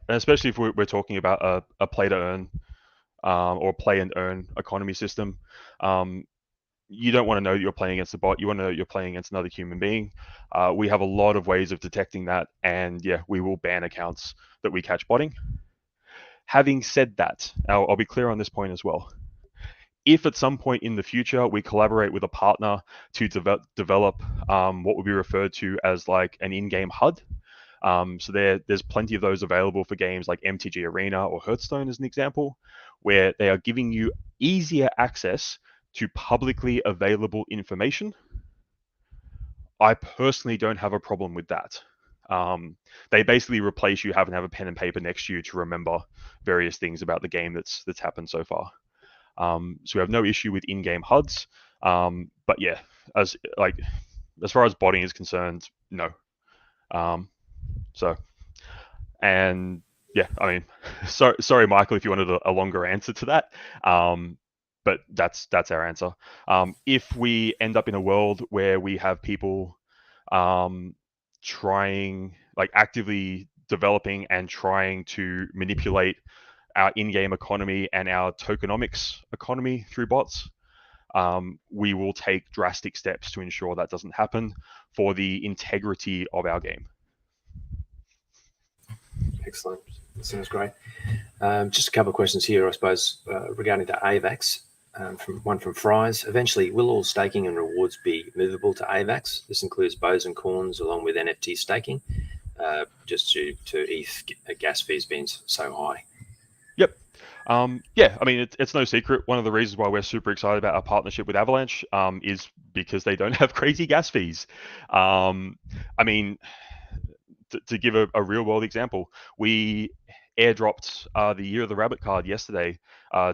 Especially if we're talking about a play to earn or play and earn economy system. You don't want to know that you're playing against a bot. You want to know that you're playing against another human being. We have a lot of ways of detecting that, and yeah, we will ban accounts that we catch botting. Having said that, I'll be clear on this point as well. If at some point in the future we collaborate with a partner to develop what would be referred to as like an in-game HUD, so there's plenty of those available for games like MTG Arena or Hearthstone as an example, where they are giving you easier access to publicly available information. I personally don't have a problem with that. They basically replace you having to have a pen and paper next to you to remember various things about the game that's happened so far. So we have no issue with in-game HUDs, but yeah, as far as botting is concerned, no. And yeah, I mean, sorry, Michael, if you wanted a longer answer to that, but that's our answer. If we end up in a world where we have people actively developing and trying to manipulate our in-game economy and our tokenomics economy through bots, we will take drastic steps to ensure that doesn't happen for the integrity of our game. Excellent. That sounds great. Just a couple of questions here, I suppose, regarding to AVAX. From Fries. Eventually, will all staking and rewards be movable to AVAX? This includes bows and corns along with NFT staking, just due to ETH gas fees being so high. Yep. Yeah, I mean, it's no secret. One of the reasons why we're super excited about our partnership with Avalanche is because they don't have crazy gas fees. I mean, to give a real world example, we airdropped the Year of the Rabbit card yesterday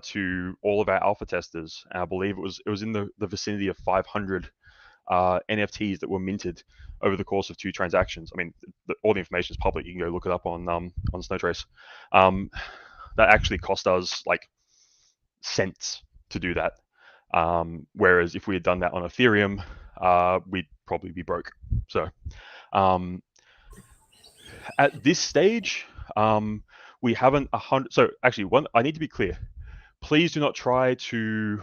to all of our alpha testers. I believe it was in the vicinity of 500 NFTs that were minted over the course of 2 transactions. I mean, all the information is public. You can go look it up on Snowtrace. That actually cost us like cents to do that. Whereas if we had done that on Ethereum, we'd probably be broke. So at this stage, we haven't 100. So actually, I need to be clear. Please do not try to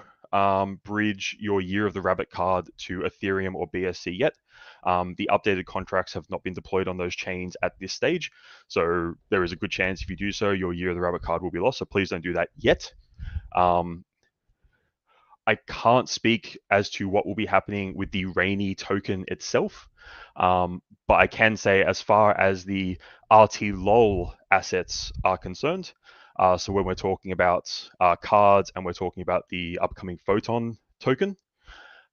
bridge your Year of the Rabbit card to Ethereum or BSC yet. The updated contracts have not been deployed on those chains at this stage. So there is a good chance if you do so, your Year of the Rabbit card will be lost. So please don't do that yet. I can't speak as to what will be happening with the Raini token itself. But I can say, as far as the RTLOL assets are concerned, so when we're talking about cards and we're talking about the upcoming Photon token,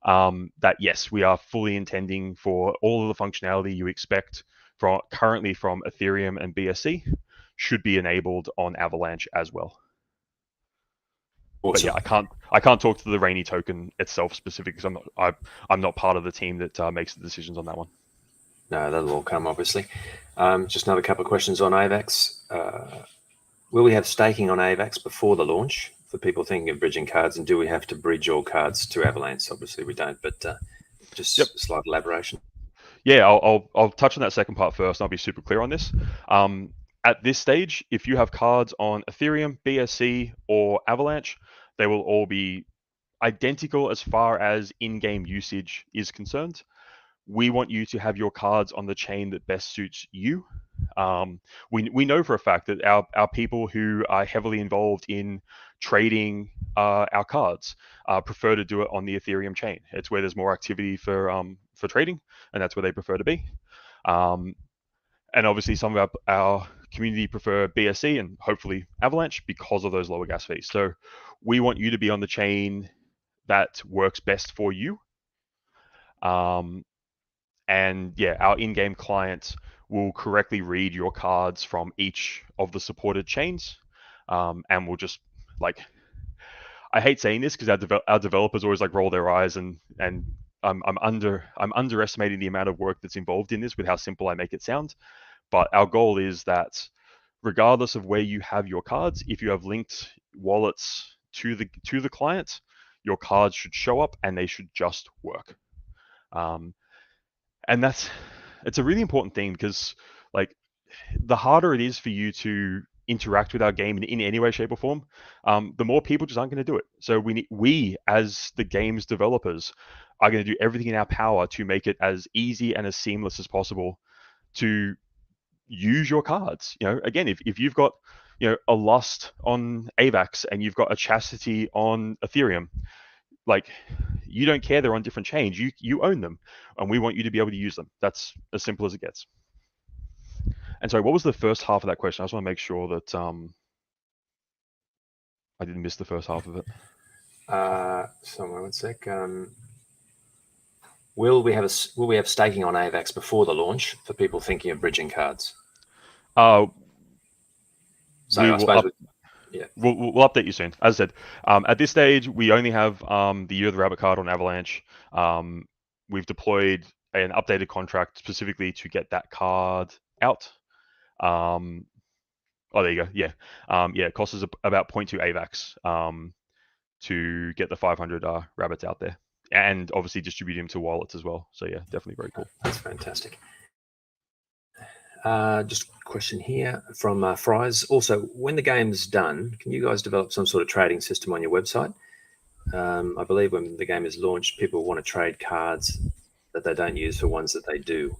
that yes, we are fully intending for all of the functionality you expect currently from Ethereum and BSC should be enabled on Avalanche as well. Awesome. But yeah, I can't talk to the Raini token itself specifically because I'm not part of the team that makes the decisions on that one. No, that'll all come obviously. Just another couple of questions on AVAX. Will we have staking on AVAX before the launch for people thinking of bridging cards, and do we have to bridge all cards to Avalanche? Obviously we don't, but just a slight elaboration. Yeah, I'll touch on that second part first, and I'll be super clear on this. At this stage, if you have cards on Ethereum, BSC, or Avalanche, they will all be identical as far as in-game usage is concerned. We want you to have your cards on the chain that best suits you. We know for a fact that our people who are heavily involved in trading our cards prefer to do it on the Ethereum chain. It's where there's more activity for trading, and that's where they prefer to be. And obviously, some of our community prefer BSC and hopefully Avalanche because of those lower gas fees. So we want you to be on the chain that works best for you. And yeah, our in-game clients will correctly read your cards from each of the supported chains, and we'll just I hate saying this because our developers always roll their eyes, and I'm underestimating the amount of work that's involved in this with how simple I make it sound. But our goal is that regardless of where you have your cards, if you have linked wallets to the client, your cards should show up and they should just work. And it's a really important thing because the harder it is for you to interact with our game in any way, shape, or form, the more people just aren't going to do it. So we as the game's developers are going to do everything in our power to make it as easy and as seamless as possible to use your cards. Again, if you've got a Lust on AVAX and you've got a Chastity on Ethereum, you don't care they're on different chains. You own them, and we want you to be able to use them. That's as simple as it gets. And sorry, what was the first half of that question? I just want to make sure that I didn't miss the first half of it. Somewhere, one sec. Will we have staking on AVAX before the launch for people thinking of bridging cards? So I suppose we'll update you soon. As I said, at this stage, we only have the Year of the Rabbit card on Avalanche. We've deployed an updated contract specifically to get that card out. Oh, there you go. Yeah. It costs us about 0.2 AVAX to get the 500 rabbits out there, and obviously distribute them to wallets as well. So yeah, definitely very cool. That's fantastic. Just a question here from Fries. Also, when the game's done, can you guys develop some sort of trading system on your website? I believe when the game is launched, people want to trade cards that they don't use for ones that they do.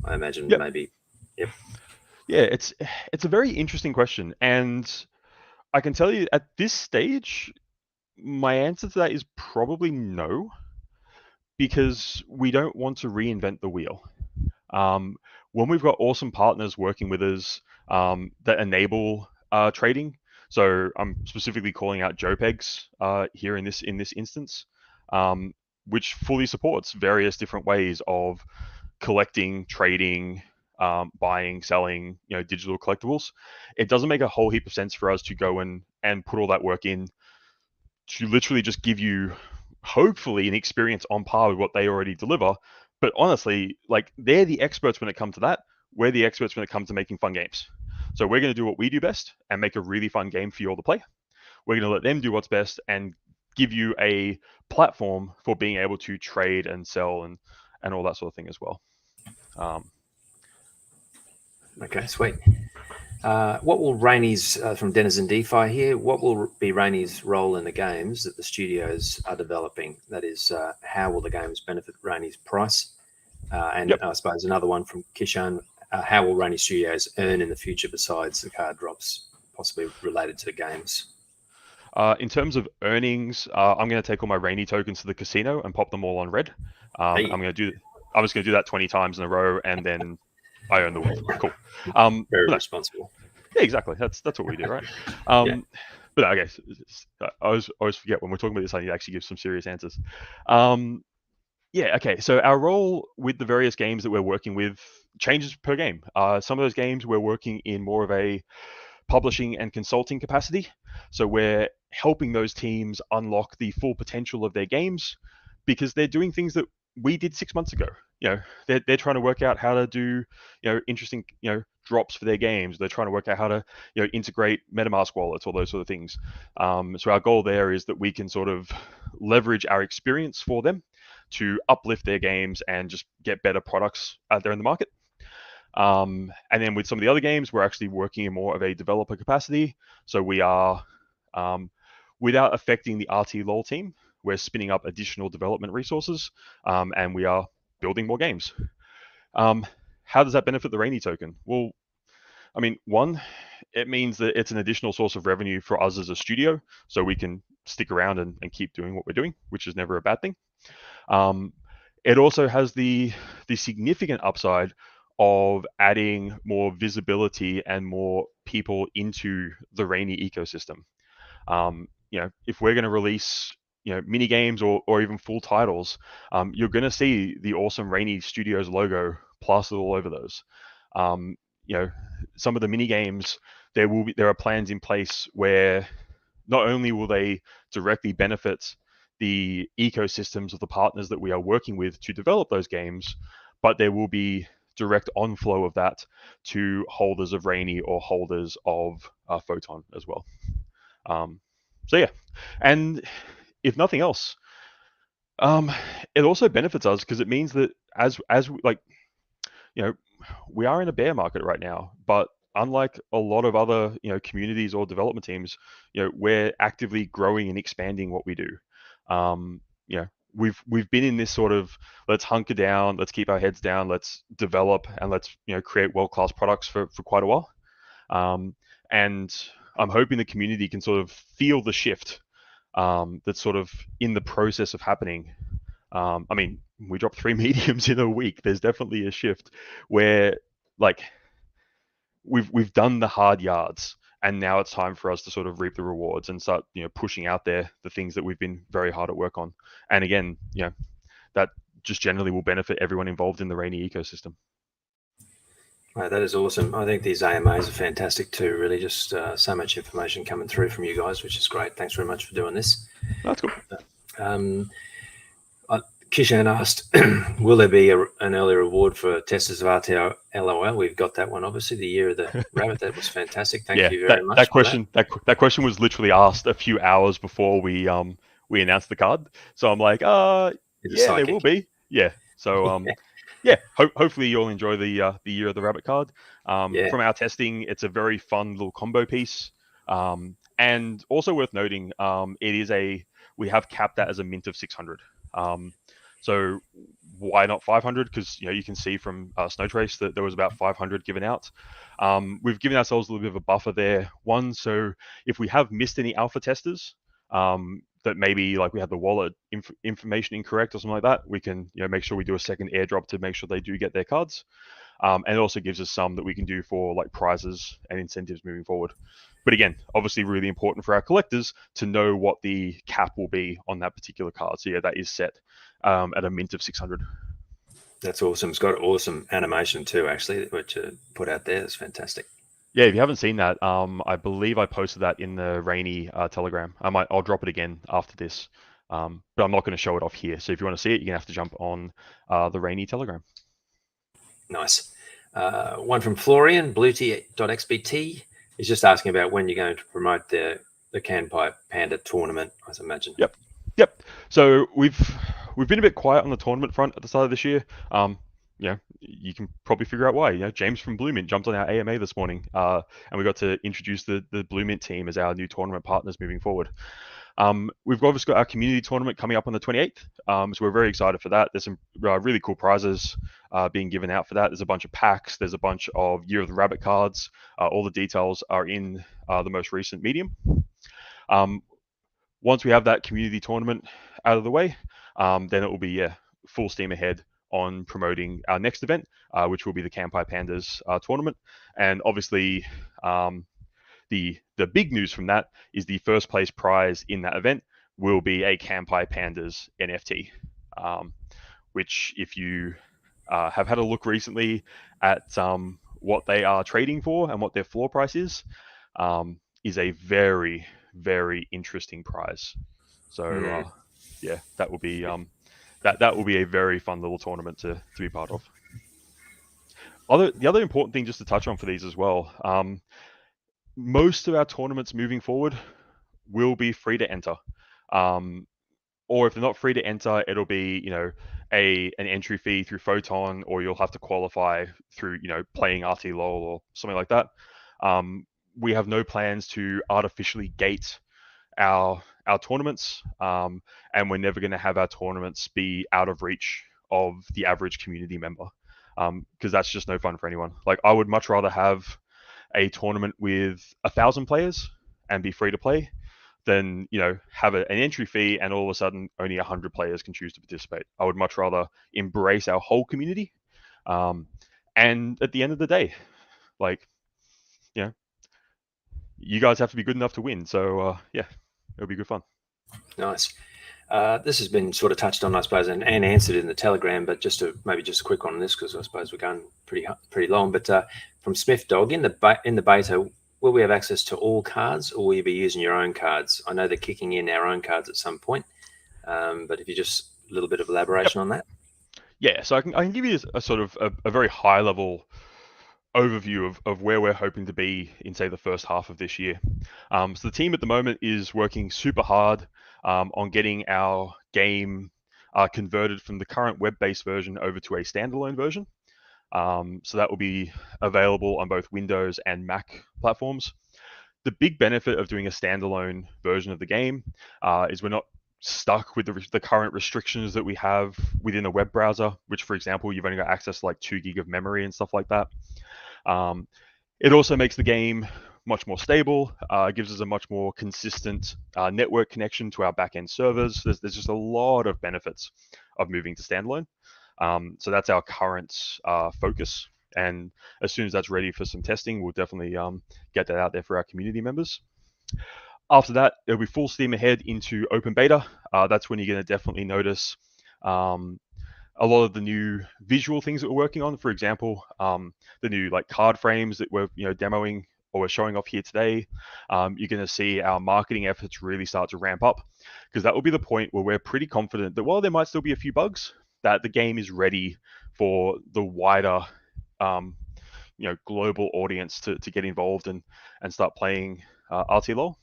I imagine maybe. Yep. Yeah, it's a very interesting question, and I can tell you at this stage, my answer to that is probably no, because we don't want to reinvent the wheel. When we've got awesome partners working with us that enable trading, so I'm specifically calling out JPEGs here in this instance, which fully supports various different ways of collecting, trading, buying, selling, digital collectibles. It doesn't make a whole heap of sense for us to go and put all that work in to literally just give you, hopefully, an experience on par with what they already deliver. But honestly, they're the experts when it comes to that. We're the experts when it comes to making fun games. So we're going to do what we do best and make a really fun game for you all to play. We're going to let them do what's best and give you a platform for being able to trade and sell and all that sort of thing as well. Okay, sweet. What will Raini's, from Denizen DeFi here, what will be Raini's role in the games that the studios are developing? That is, how will the games benefit Raini's price? And I suppose another one from Kishan, how will Raini Studios earn in the future besides the card drops, possibly related to games? In terms of earnings, I'm going to take all my Raini tokens to the casino and pop them all on red. I'm going to I'm just going to do that 20 times in a row, and then I earn the win. Cool. Very responsible. Yeah, exactly. That's what we do, right? Yeah. But I guess I always forget when we're talking about this, I need to actually give some serious answers. Yeah, okay. So our role with the various games that we're working with changes per game. Some of those games we're working in more of a publishing and consulting capacity. So we're helping those teams unlock the full potential of their games because they're doing things that we did 6 months ago. They're trying to work out how to do interesting drops for their games. They're trying to work out how to integrate MetaMask wallets, all those sort of things. So our goal there is that we can sort of leverage our experience for them to uplift their games and just get better products out there in the market. And then with some of the other games, we're actually working in more of a developer capacity. So we are, without affecting the RTLOL team, we're spinning up additional development resources, and we are building more games. How does that benefit the Raini token? Well, I mean, one, it means that it's an additional source of revenue for us as a studio, so we can stick around and keep doing what we're doing, which is never a bad thing. It also has the significant upside of adding more visibility and more people into the Raini ecosystem. If we're going to release mini games or even full titles, you're going to see the awesome Raini Studios logo plastered all over those. Some of the mini games, there are plans in place where not only will they directly benefit the ecosystems of the partners that we are working with to develop those games, but there will be direct onflow of that to holders of Raini or holders of Photon as well. So yeah, and if nothing else, it also benefits us because it means that as we are in a bear market right now, but unlike a lot of other communities or development teams, we're actively growing and expanding what we do. We've been in this sort of let's hunker down, let's keep our heads down, let's develop, and let's create world-class products for quite a while. And I'm hoping the community can sort of feel the shift that's sort of in the process of happening. I mean, we dropped 3 mediums in a week. There's definitely a shift where we've done the hard yards, and now it's time for us to sort of reap the rewards and start pushing out there the things that we've been very hard at work on. And again, that just generally will benefit everyone involved in the Raini ecosystem. Right, that is awesome. I think these AMAs are fantastic too. Really, just so much information coming through from you guys, which is great. Thanks very much for doing this. That's cool. Kishan asked, will there be an early reward for testers of RTLOL? We've got that one, obviously, the year of the rabbit. That was fantastic. Thank you very much. That question was literally asked a few hours before we announced the card. So I'm like, there will be. Yeah. So hopefully you'll enjoy the year of the rabbit card. From our testing, it's a very fun little combo piece. And also worth noting, we have capped that as a mint of 600. So why not 500? Because you can see from Snow Trace that there was about 500 given out. We've given ourselves a little bit of a buffer there. One, so if we have missed any alpha testers, that maybe we had the wallet information incorrect or something like that, we can make sure we do a second airdrop to make sure they do get their cards. And it also gives us some that we can do for prizes and incentives moving forward. But again, obviously really important for our collectors to know what the cap will be on that particular card. So yeah, that is set at a mint of 600. That's awesome. It's got awesome animation too, actually, which put out there. That's fantastic. Yeah, if you haven't seen that, I believe I posted that in the Raini Telegram. I'll drop it again after this, but I'm not going to show it off here. So if you want to see it, you're going to have to jump on the Raini Telegram. Nice. One from Florian, bluetee.xbt. He's just asking about when you're going to promote the Canpipe Panda tournament, I imagine. Yep. So we've been a bit quiet on the tournament front at the start of this year. You can probably figure out why. James from Blue Mint jumped on our AMA this morning, and we got to introduce the Blue Mint team as our new tournament partners moving forward. We've obviously got our community tournament coming up on the 28th, so we're very excited for that. There's some really cool prizes being given out for that. There's a bunch of packs. There's a bunch of Year of the Rabbit cards. All the details are in the most recent medium. Once we have that community tournament out of the way, then it will be full steam ahead on promoting our next event, which will be the Campai Pandas tournament. And obviously, the big news from that is the first place prize in that event will be a Campai Pandas NFT, which if you have had a look recently at what they are trading for and what their floor price is a very, very interesting prize. So yeah, that will be that will be a very fun little tournament to be part of. The other important thing just to touch on for these as well, most of our tournaments moving forward will be free to enter. Or if they're not free to enter, it'll be, you know, an entry fee through Photon, or you'll have to qualify through, you know, playing RTLOL or something like that. We have no plans to artificially gate our tournaments, and we're never going to have our tournaments be out of reach of the average community member, because that's just no fun for anyone. Like, I would much rather have a tournament with 1,000 players and be free to play than, you know, have an entry fee and all of a sudden only 100 players can choose to participate. I would much rather embrace our whole community. And at the end of the day, like, you know, you guys have to be good enough to win. So yeah, it'll be good fun. Nice. This has been sort of touched on, I suppose, and answered in the Telegram, but just a quick one on this, because I suppose we're going pretty long. But from Smith Dog, in the beta, will we have access to all cards, or will you be using your own cards? I know they're kicking in our own cards at some point, but if you just a little bit of elaboration on that. Yeah, so I can give you a sort of a very high level overview of where we're hoping to be in, say, the first half of this year. So the team at the moment is working super hard on getting our game converted from the current web-based version over to a standalone version. So that will be available on both Windows and Mac platforms. The big benefit of doing a standalone version of the game is we're not stuck with the current restrictions that we have within a web browser, which, for example, you've only got access to like 2 gig of memory and stuff like that. It also makes the game much more stable, gives us a much more consistent network connection to our backend servers. There's just a lot of benefits of moving to standalone. So that's our current focus. And as soon as that's ready for some testing, we'll definitely get that out there for our community members. After that, it'll be full steam ahead into open beta. That's when you're going to definitely notice a lot of the new visual things that we're working on. For example, the new like card frames that we're demoing or we're showing off here today. You're going to see our marketing efforts really start to ramp up, because that will be the point where we're pretty confident that while there might still be a few bugs, that the game is ready for the wider global audience to get involved and start playing RTLOL.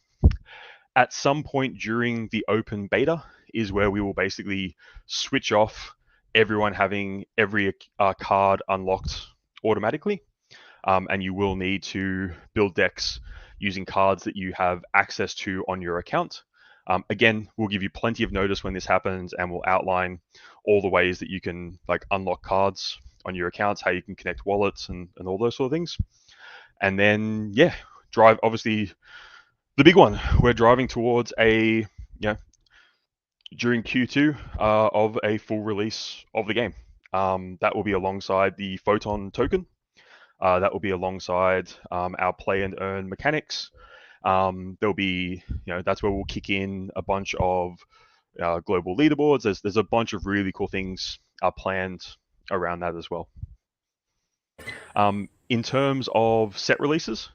At some point during the open beta is where we will basically switch off everyone having every card unlocked automatically, and you will need to build decks using cards that you have access to on your account. Again, we'll give you plenty of notice when this happens, and we'll outline all the ways that you can like unlock cards on your accounts, how you can connect wallets and all those sort of things. And then, yeah, drive, obviously, the big one, we're driving towards a, during Q2 of a full release of the game. That will be alongside the Photon token. That will be alongside our play and earn mechanics. There'll be, that's where we'll kick in a bunch of global leaderboards. There's a bunch of really cool things planned around that as well. In terms of set releases,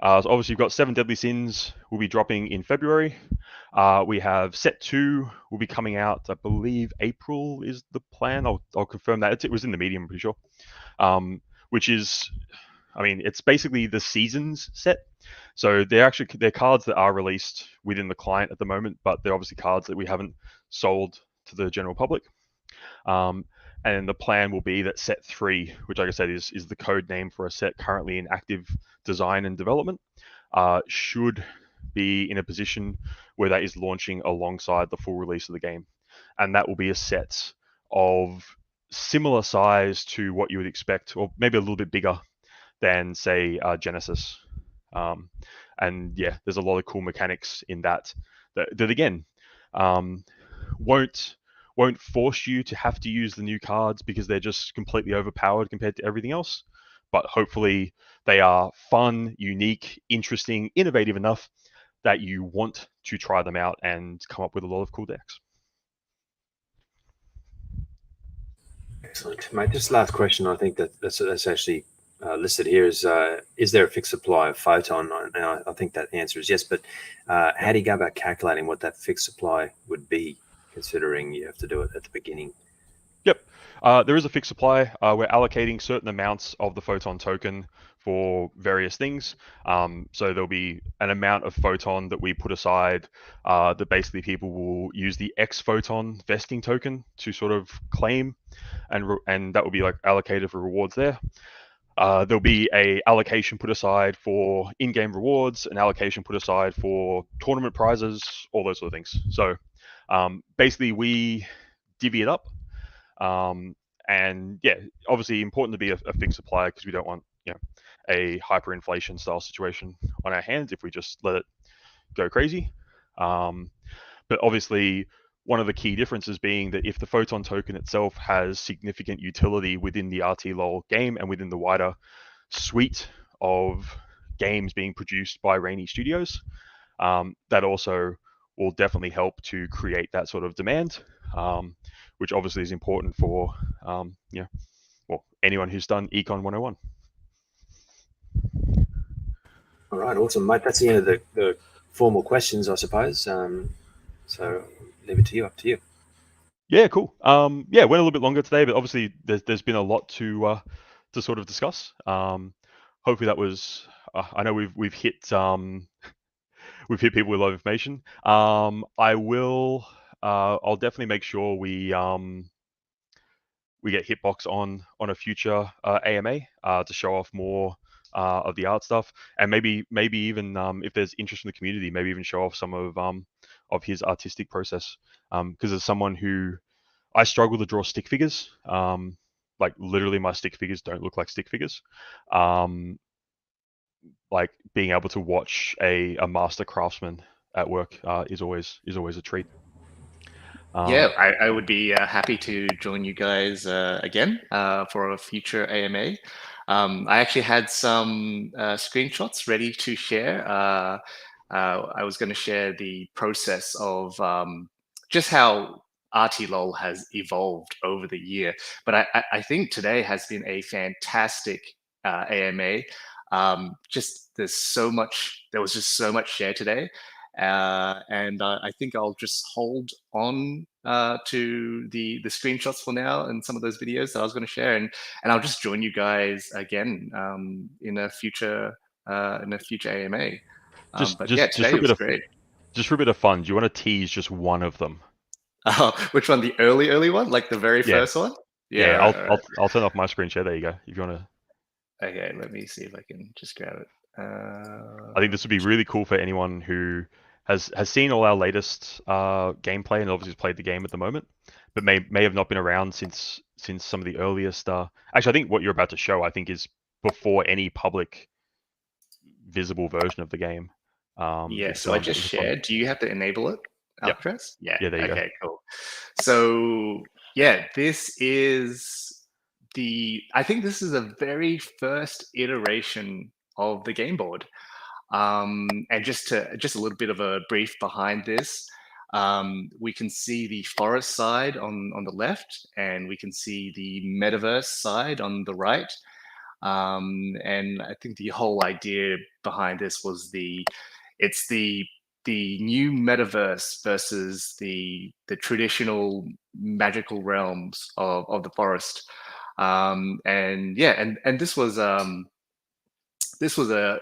so obviously you've got 7 Deadly Sins will be dropping in February. We have set 2 will be coming out, I believe April is the plan. I'll confirm that. It was in the medium, I'm pretty sure. Which is, I mean, it's basically the seasons set. So they're cards that are released within the client at the moment, but they're obviously cards that we haven't sold to the general public. And the plan will be that set 3, which like I said is the code name for a set currently in active design and development, should be in a position where that is launching alongside the full release of the game. And that will be a set of similar size to what you would expect, or maybe a little bit bigger than, say, Genesis. And yeah, there's a lot of cool mechanics in that again, won't won't force you to have to use the new cards because they're just completely overpowered compared to everything else. But hopefully they are fun, unique, interesting, innovative enough that you want to try them out and come up with a lot of cool decks. Excellent, mate. Just last question. I think that's actually listed here is there a fixed supply of photon? And I think that answer is yes. But how do you go about calculating what that fixed supply would be, considering you have to do it at the beginning? Yep. There is a fixed supply. We're allocating certain amounts of the photon token for various things. So there'll be an amount of photon that we put aside that basically people will use the X photon vesting token to sort of claim, and that will be like allocated for rewards there. There'll be a allocation put aside for in-game rewards, an allocation put aside for tournament prizes, all those sort of things. So basically we divvy it up. And yeah, obviously important to be a fixed supply because we don't want a hyperinflation style situation on our hands if we just let it go crazy. But obviously one of the key differences being that if the photon token itself has significant utility within the RTLOL game and within the wider suite of games being produced by Raini Studios, that also will definitely help to create that sort of demand, which obviously is important for anyone who's done Econ 101. All right, awesome, mate. That's the end of the formal questions, I suppose. So leave it to you, up to you. Yeah, cool. Yeah, went a little bit longer today, but obviously there's been a lot to sort of discuss. Hopefully that was. I know we've hit we've hit people with a lot of information. I'll definitely make sure we get Hitbox on a future AMA to show off more of the art stuff, and maybe even if there's interest in the community, maybe even show off some of his artistic process. Because as someone who I struggle to draw stick figures, like literally my stick figures don't look like stick figures. Like being able to watch a master craftsman at work is always a treat. Yeah, I would be happy to join you guys again for a future AMA. I actually had some screenshots ready to share. I was going to share the process of just how RTLOL has evolved over the year. But I think today has been a fantastic AMA. There was just so much shared today. And I think I'll just hold on to the screenshots for now and some of those videos that I was going to share, and I'll just join you guys again in a future AMA. But yeah, today was great. Just for a bit of fun, do you want to tease just one of them? Which one? The early one, like the very first one? Yeah, right. I'll turn off my screen share. There you go. If you want to. Okay, let me see if I can just grab it. I think this would be really cool for anyone who has seen all our latest gameplay and obviously has played the game at the moment, but may have not been around since some of the earliest. Actually, I think what you're about to show, I think, is before any public visible version of the game. Yeah, so I just shared. Do you have to enable it, Alcatraz? Yep. Yeah, there you go. Okay, cool. So yeah, this is I think this is a very first iteration of the game board. And just a little bit of a brief behind this, we can see the forest side on the left, and we can see the metaverse side on the right. And I think the whole idea behind this was it's the new metaverse versus the traditional magical realms of the forest. And yeah, and this was a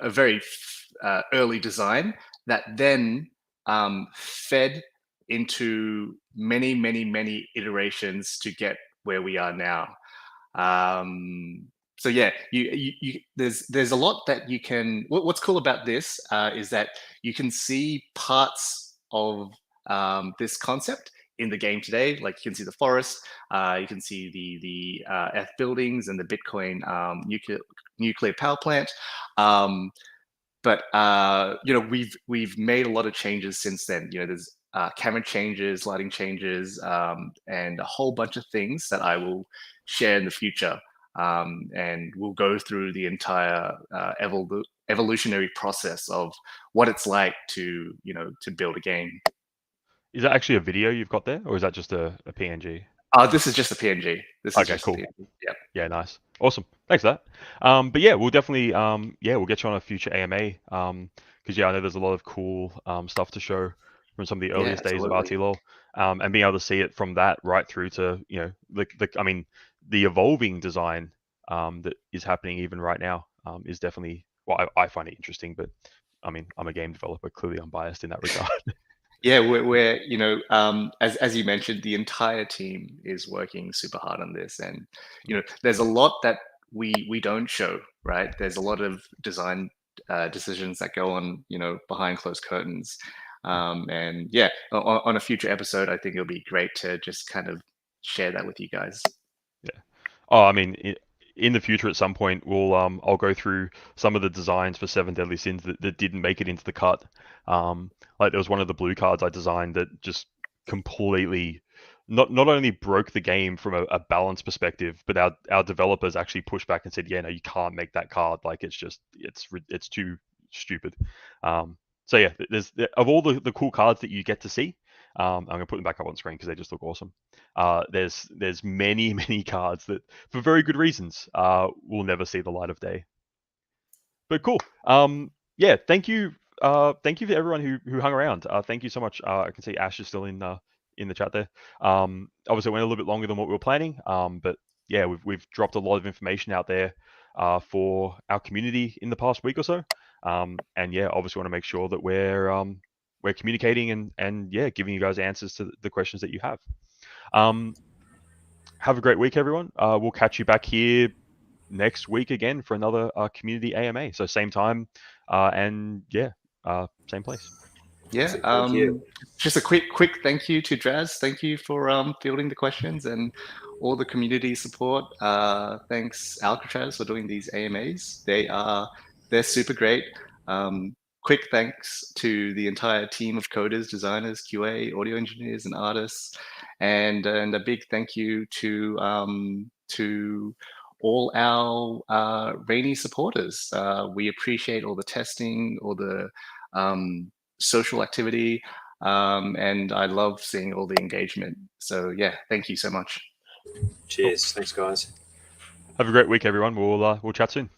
very early design that then fed into many iterations to get where we are now. So yeah, there's a lot that you can. What's cool about this is that you can see parts of this concept in the game today. Like you can see the forest, you can see the F buildings and the Bitcoin nuclear power plant. But we've made a lot of changes since then. There's camera changes, lighting changes, and a whole bunch of things that I will share in the future. And we'll go through the entire evolutionary process of what it's like to, to build a game. Is that actually a video you've got there, or is that just a PNG? This is just a PNG. This is Okay, just cool. a PNG. Yeah. Yeah, nice. Awesome. Thanks for that. But yeah, we'll definitely, we'll get you on a future AMA. Because I know there's a lot of cool stuff to show from some of the earliest days of RTLOL. And being able to see it from that right through to, the evolving design that is happening even right now is definitely, well, I find it interesting, but I mean, I'm a game developer. Clearly, I'm biased in that regard. Yeah, we're as you mentioned, the entire team is working super hard on this, and there's a lot that we don't show, right? There's a lot of design decisions that go on, behind closed curtains, and yeah, on a future episode, I think it'll be great to just kind of share that with you guys. Yeah. Oh, I mean, in the future at some point, I'll go through some of the designs for Seven Deadly Sins that didn't make it into the cut. Like there was one of the blue cards I designed that just completely not only broke the game from a balance perspective, but our developers actually pushed back and said, yeah, no, you can't make that card. Like it's too stupid. So yeah, there's of all the cool cards that you get to see. I'm gonna put them back up on screen because they just look awesome. There's many cards that, for very good reasons, will never see the light of day. But cool. Yeah, thank you. Thank you for everyone who hung around. Thank you so much. I can see Ash is still in the chat there. Obviously, it went a little bit longer than what we were planning. But yeah, we've dropped a lot of information out there for our community in the past week or so. And yeah, obviously want to make sure that we're communicating and yeah, giving you guys answers to the questions that you have. Have a great week, everyone. We'll catch you back here next week again for another community AMA. So same time and yeah, same place. Yeah. Thank you. Just a quick thank you to Draz. Thank you for fielding the questions and all the community support. Thanks Alcatraz for doing these AMAs. They're super great. Quick thanks to the entire team of coders, designers, QA, audio engineers, and artists, and a big thank you to all our Raini supporters. We appreciate all the testing, all the social activity, and I love seeing all the engagement. So yeah, thank you so much. Cheers. Thanks, guys. Have a great week, everyone. We'll chat soon.